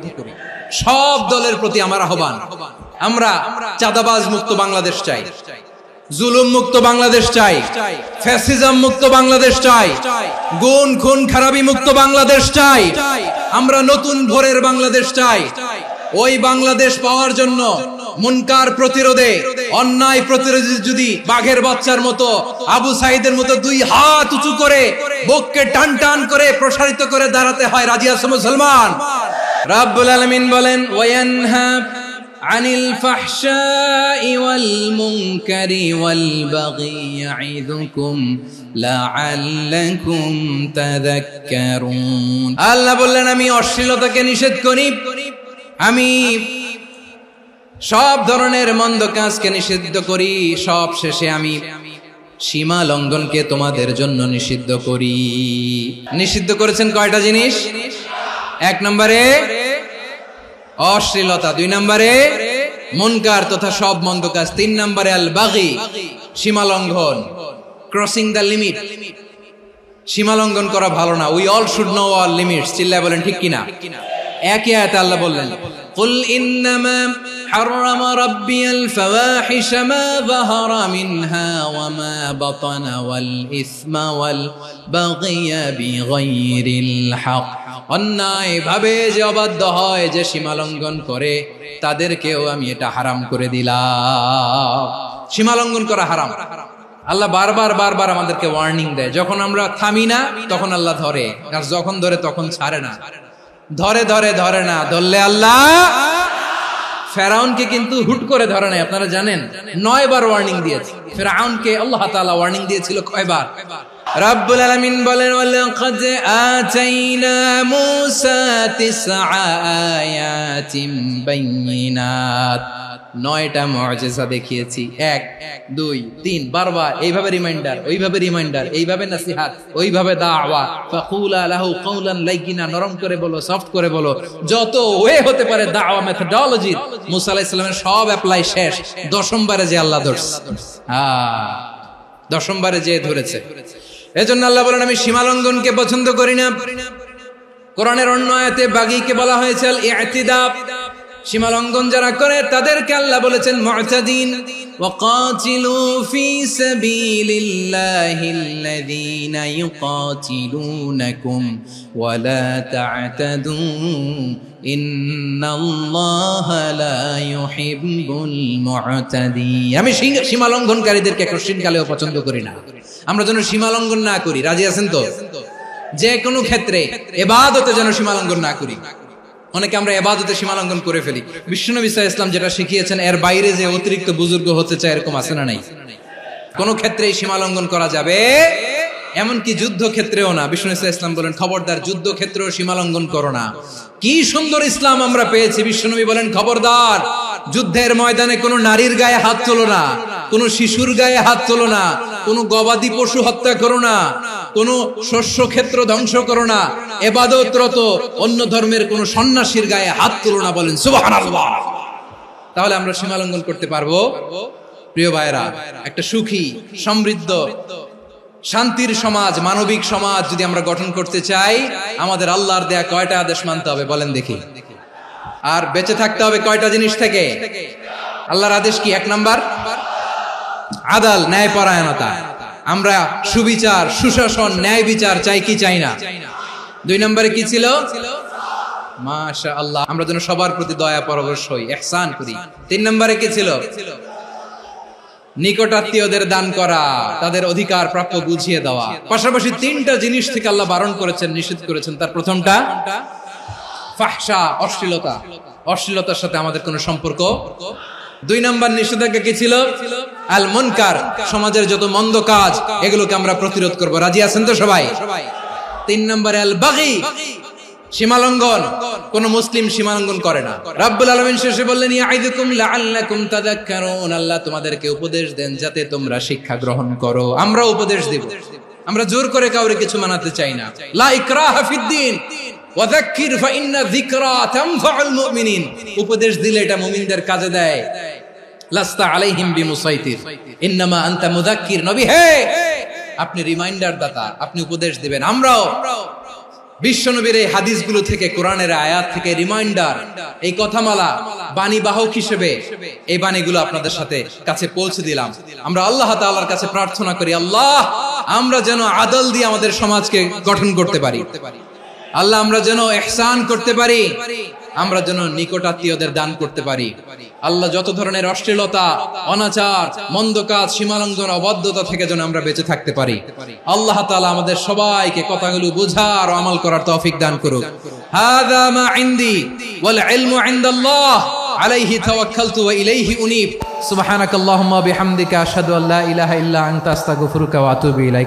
সব দলের প্রতি আমার আহ্বান, আমরা চাঁদাবাজ মুক্ত বাংলাদেশ চাই, জুলুম মুক্ত বাংলাদেশ চাই, ফ্যাসিজম মুক্ত বাংলাদেশ চাই, গুণ খুন খারাপি মুক্ত বাংলাদেশ চাই, আমরা নতুন ভোরের বাংলাদেশ চাই। ওই বাংলাদেশ পাওয়ার জন্য মুনকার প্রতিরোধে, অন্যায় প্রতিরোধে যদি বাঘের বাচ্চার মতো, আবু সাইদের মতো দুই হাত উঁচু করে বুককে টান টান করে প্রসারিত করে দাঁড়াতে হয়, রাজি আছো মুসলমান? রাব্বুল আলামিন বলেন ওয়ায়ানহা আনিল ফাহশাই ওয়াল মুনকারি ওয়াল বাগি ইয়াইদুকুম লাআল্লাকুম তাযাক্কারুন। আল্লাহ বললেন আমি অশ্লীলতাকে নিষেধ করি, আমি সব ধরনের মন্দ কাজকে নিষিদ্ধ করি, সব শেষে আমি সীমা লঙ্ঘনকে তোমাদের জন্য নিষিদ্ধ করি। নিষিদ্ধ করেছেন কয়টা জিনিস? 1 নম্বরে অশ্লীলতা, 2 নম্বরে মুনকার তথা সব মন্দ কাজ, 3 নম্বরে আল বাগি সীমা লঙ্ঘন, ক্রসিং দ্য লিমিট। সীমা লঙ্ঘন করা ভালো না। We all should know our limits. চিল্লায় বলেন ঠিক কিনা? একই আয়াতে আল্লাহ বললেন কুল ইন্নামা হারামা রাব্বিয়াল ফাওয়াহিশা মা যাহারা মিনহা ওয়া মা বাতানা ওয়াল ইসমা ওয়াল বাগিয়া বিগাইরিল হক। অন্যায় ভাবে যে অবাধ্য হয়, যে সীমা লঙ্ঘন করে, তাদেরকেও আমি এটা হারাম করে দিলাম। সীমা লঙ্ঘন করা হারাম। আল্লাহ বারবার বারবার আমাদেরকে ওয়ার্নিং দেয়। যখন আমরা থামি না তখন আল্লাহ ধরে, আর যখন ধরে তখন ছাড়ে না। ধরে ধরে ধরে না, ধরলে আল্লাহ। ফেরাউনকে কিন্তু হুট করে ধরে নাই, আপনারা জানেন 9 বার ওয়ার্নিং দিয়েছে। ফেরাউনকে আল্লাহ তাআলা ওয়ার্নিং দিয়েছিল কয়বার? রাব্বুল আলামিন বলেন ওয়ালাকাদ আতাইনা মূসা 9 আয়াতিন বাইয়িনাত। 9টা মুআজিজা দেখিয়েছি। 1 2 3 বারবার এইভাবে রিমাইন্ডার, ওইভাবে রিমাইন্ডার, এইভাবে নসিহত, ওইভাবে দাওয়া। ফাকুলা লাহু কাওলান লাইয়িনা, নরম করে বলো, সফট করে বলো, যত ওয়ে হতে পারে দাওয়া মেথডোলজি। মুসা আলাইহিস সালামের সব অ্যাপ্লাই শেষ। 10ম বারে যে আল্লাহ ধরছে, 10ম বারে যে ধরেছে। এজন্য আল্লাহ বলেন আমি সীমা লঙ্ঘনকে পছন্দ করি না। কোরআনের অন্য আয়াতে বাগীকে বলা হয়েছে আল ইতিদা। সীমা লঙ্ঘন যারা করে তাদেরকে আল্লাহ বলেছেন মুতাদিন। ওয়াকাতিলু ফি সাবিলিল্লাহিল্লাযীনা ইউকাতিলুনাকুম ওয়া লা তা'তাদু ইন্নাল্লাহা লা ইউহিব্বুল মুতাদিন। আমি সীমা লঙ্ঘনকারীদেরকে কোশ্চিনকালেও পছন্দ করি না। আমরা যেন সীমা লঙ্ঘন না করি, রাজি আছেন তো? যে কোনো ক্ষেত্রে ইবাদতে যেন সীমা লঙ্ঘন না করি। অনেকে আমরা ইবাদতে সীমা লঙ্ঘন করে ফেলি। বিশ্বনবী সাল্লাল্লাহু আলাইহি ওয়াসাল্লাম যেটা শিখিয়েছেন এর বাইরে যে অতিরিক্ত বুজুর্গ হতে চায়, এরকম আছে না নাই? কোন ক্ষেত্রেই সীমা লঙ্ঘন করা যাবে, এমনকি যুদ্ধ ক্ষেত্রেও না। বিশ্বনবী সাল্লাল্লাহু আলাইহি ওয়াসাল্লাম বলেন খবরদার যুদ্ধ ক্ষেত্রেও সীমা লঙ্ঘন করো না। কি সুন্দর ইসলাম আমরা পেয়েছি। বিশ্বনবী বলেন খবরদার যুদ্ধের ময়দানে কোনো নারীর গায়ে হাত তোলো না, কোনো শিশুর গায়ে হাত তোলো না, কোনো গবাদি পশু হত্যা করো না, কোনো শস্য ক্ষেত্র ধ্বংস করো না, ইবাদতরত অন্য ধর্মের কোনো সন্ন্যাসীর গায়ে হাত তোলো না। বলেন সুবহানাল্লাহ। তাহলে আমরা সীমা লঙ্ঘন করতে পারবো? প্রিয় ভাইরা, একটা সুখী, সমৃদ্ধ, শান্তির সমাজ, মানবিক সমাজ যদি আমরা গঠন করতে চাই, আমাদের আল্লাহর দেয়া কয়টা আদেশ মানতে হবে বলেন দেখি? আর বেঁচে থাকতে হবে কয়টা জিনিস থেকে? আল্লাহর আদেশ কি? 1 নাম্বার আদাল, ন্যায়পরায়ণতা। আমরা সুবিচার, সুশাসন, ন্যায় বিচার চাই কি চাই না? 2 নম্বরে কি ছিল? মাশাআল্লাহ, আমরা যেন সবার প্রতি দয়া পরবশ হই, ইহসান করি। 3 নম্বরে কি ছিল? নিকটাত্মীয়দের দান করা, তাদের অধিকার প্রাপ্য বুঝিয়ে দেওয়া। পাশাপাশি 3টা জিনিস থেকে আল্লাহ বারণ করেছেন, নিষেধ করেছেন। তার প্রথমটা ফাহশা, অশ্লীলতা। অশ্লীলতার সাথে আমাদের কোনো সম্পর্ক। 2 নম্বর নিষেধাজ্ঞা কি ছিল? আল মুনকার, সমাজের যত মন্দ কাজ এগুলোকে আমরা প্রতিরোধ করব। রাজি আছেন তো সবাই? 3 নম্বরে আল বাগী, সীমালঙ্ঘন। কোন মুসলিম সীমালঙ্ঘন করে না। রাব্বুল আলামিন শেষে বললেন ইয়াইদুকুম লাআল্লাকুম তাযাক্কারুন। আল্লাহ তোমাদেরকে উপদেশ দেন যাতে তোমরা শিক্ষা গ্রহণ করো। আমরা উপদেশ দেব, আমরা জোর করে কাউরে কিছু মানাতে চাই না। লা ইকরাহা ফিদ্দিন ওয়াযাক্কির ফাইন্না যিকরা তানফাউল মুমিনিন। উপদেশ দিলে এটা মুমিনদের কাজে দেয়। লাস্তা আলাইহিম বিমুসাইতির ইন্নামা আনতা মুযাক্কির। নবী হে, আপনি রিমাইন্ডার দাতা, আপনি উপদেশ দিবেন। আমরাও বিশ্বনবীর এই হাদিসগুলো থেকে, কোরআনের আয়াত থেকে রিমাইন্ডার, এই কথামালা বাণী বাহক হিসেবে এই বাণীগুলো আপনাদের সাথে কাছে পৌঁছে দিলাম। আমরা আল্লাহ তাআলার কাছে প্রার্থনা করি, আল্লাহ আমরা যেন আদল দিয়ে আমাদের সমাজকে গঠন করতে পারি। আল্লাহ আমরা যেন ইহসান করতে পারি, আমরা যেন নিকটাত্মীয়দের দান করতে পারি। আল্লাহ যত ধরনের অশ্লীলতা, অনাচার, মন্দ কাজ, সীমালঙ্ঘন, অবাধ্যতা থেকে যেন আমরা বেঁচে থাকতে পারি। আল্লাহ তাআলা আমাদের সবাইকে কথাগুলো বুঝার ও আমল করার তৌফিক দান করুক। হাযা মা ইনদি ওয়াল ইলমু ইনদাল্লাহ আলাইহি তাওয়াক্কালতু ওয়া ইলাইহি উনীব। সুবহানাকাল্লাহুম্মা বিহামদিকা আশহাদু আল্লা ইলাহা ইল্লা আনতা আস্তাগফিরুকা ওয়া আতুবু ইলাইক।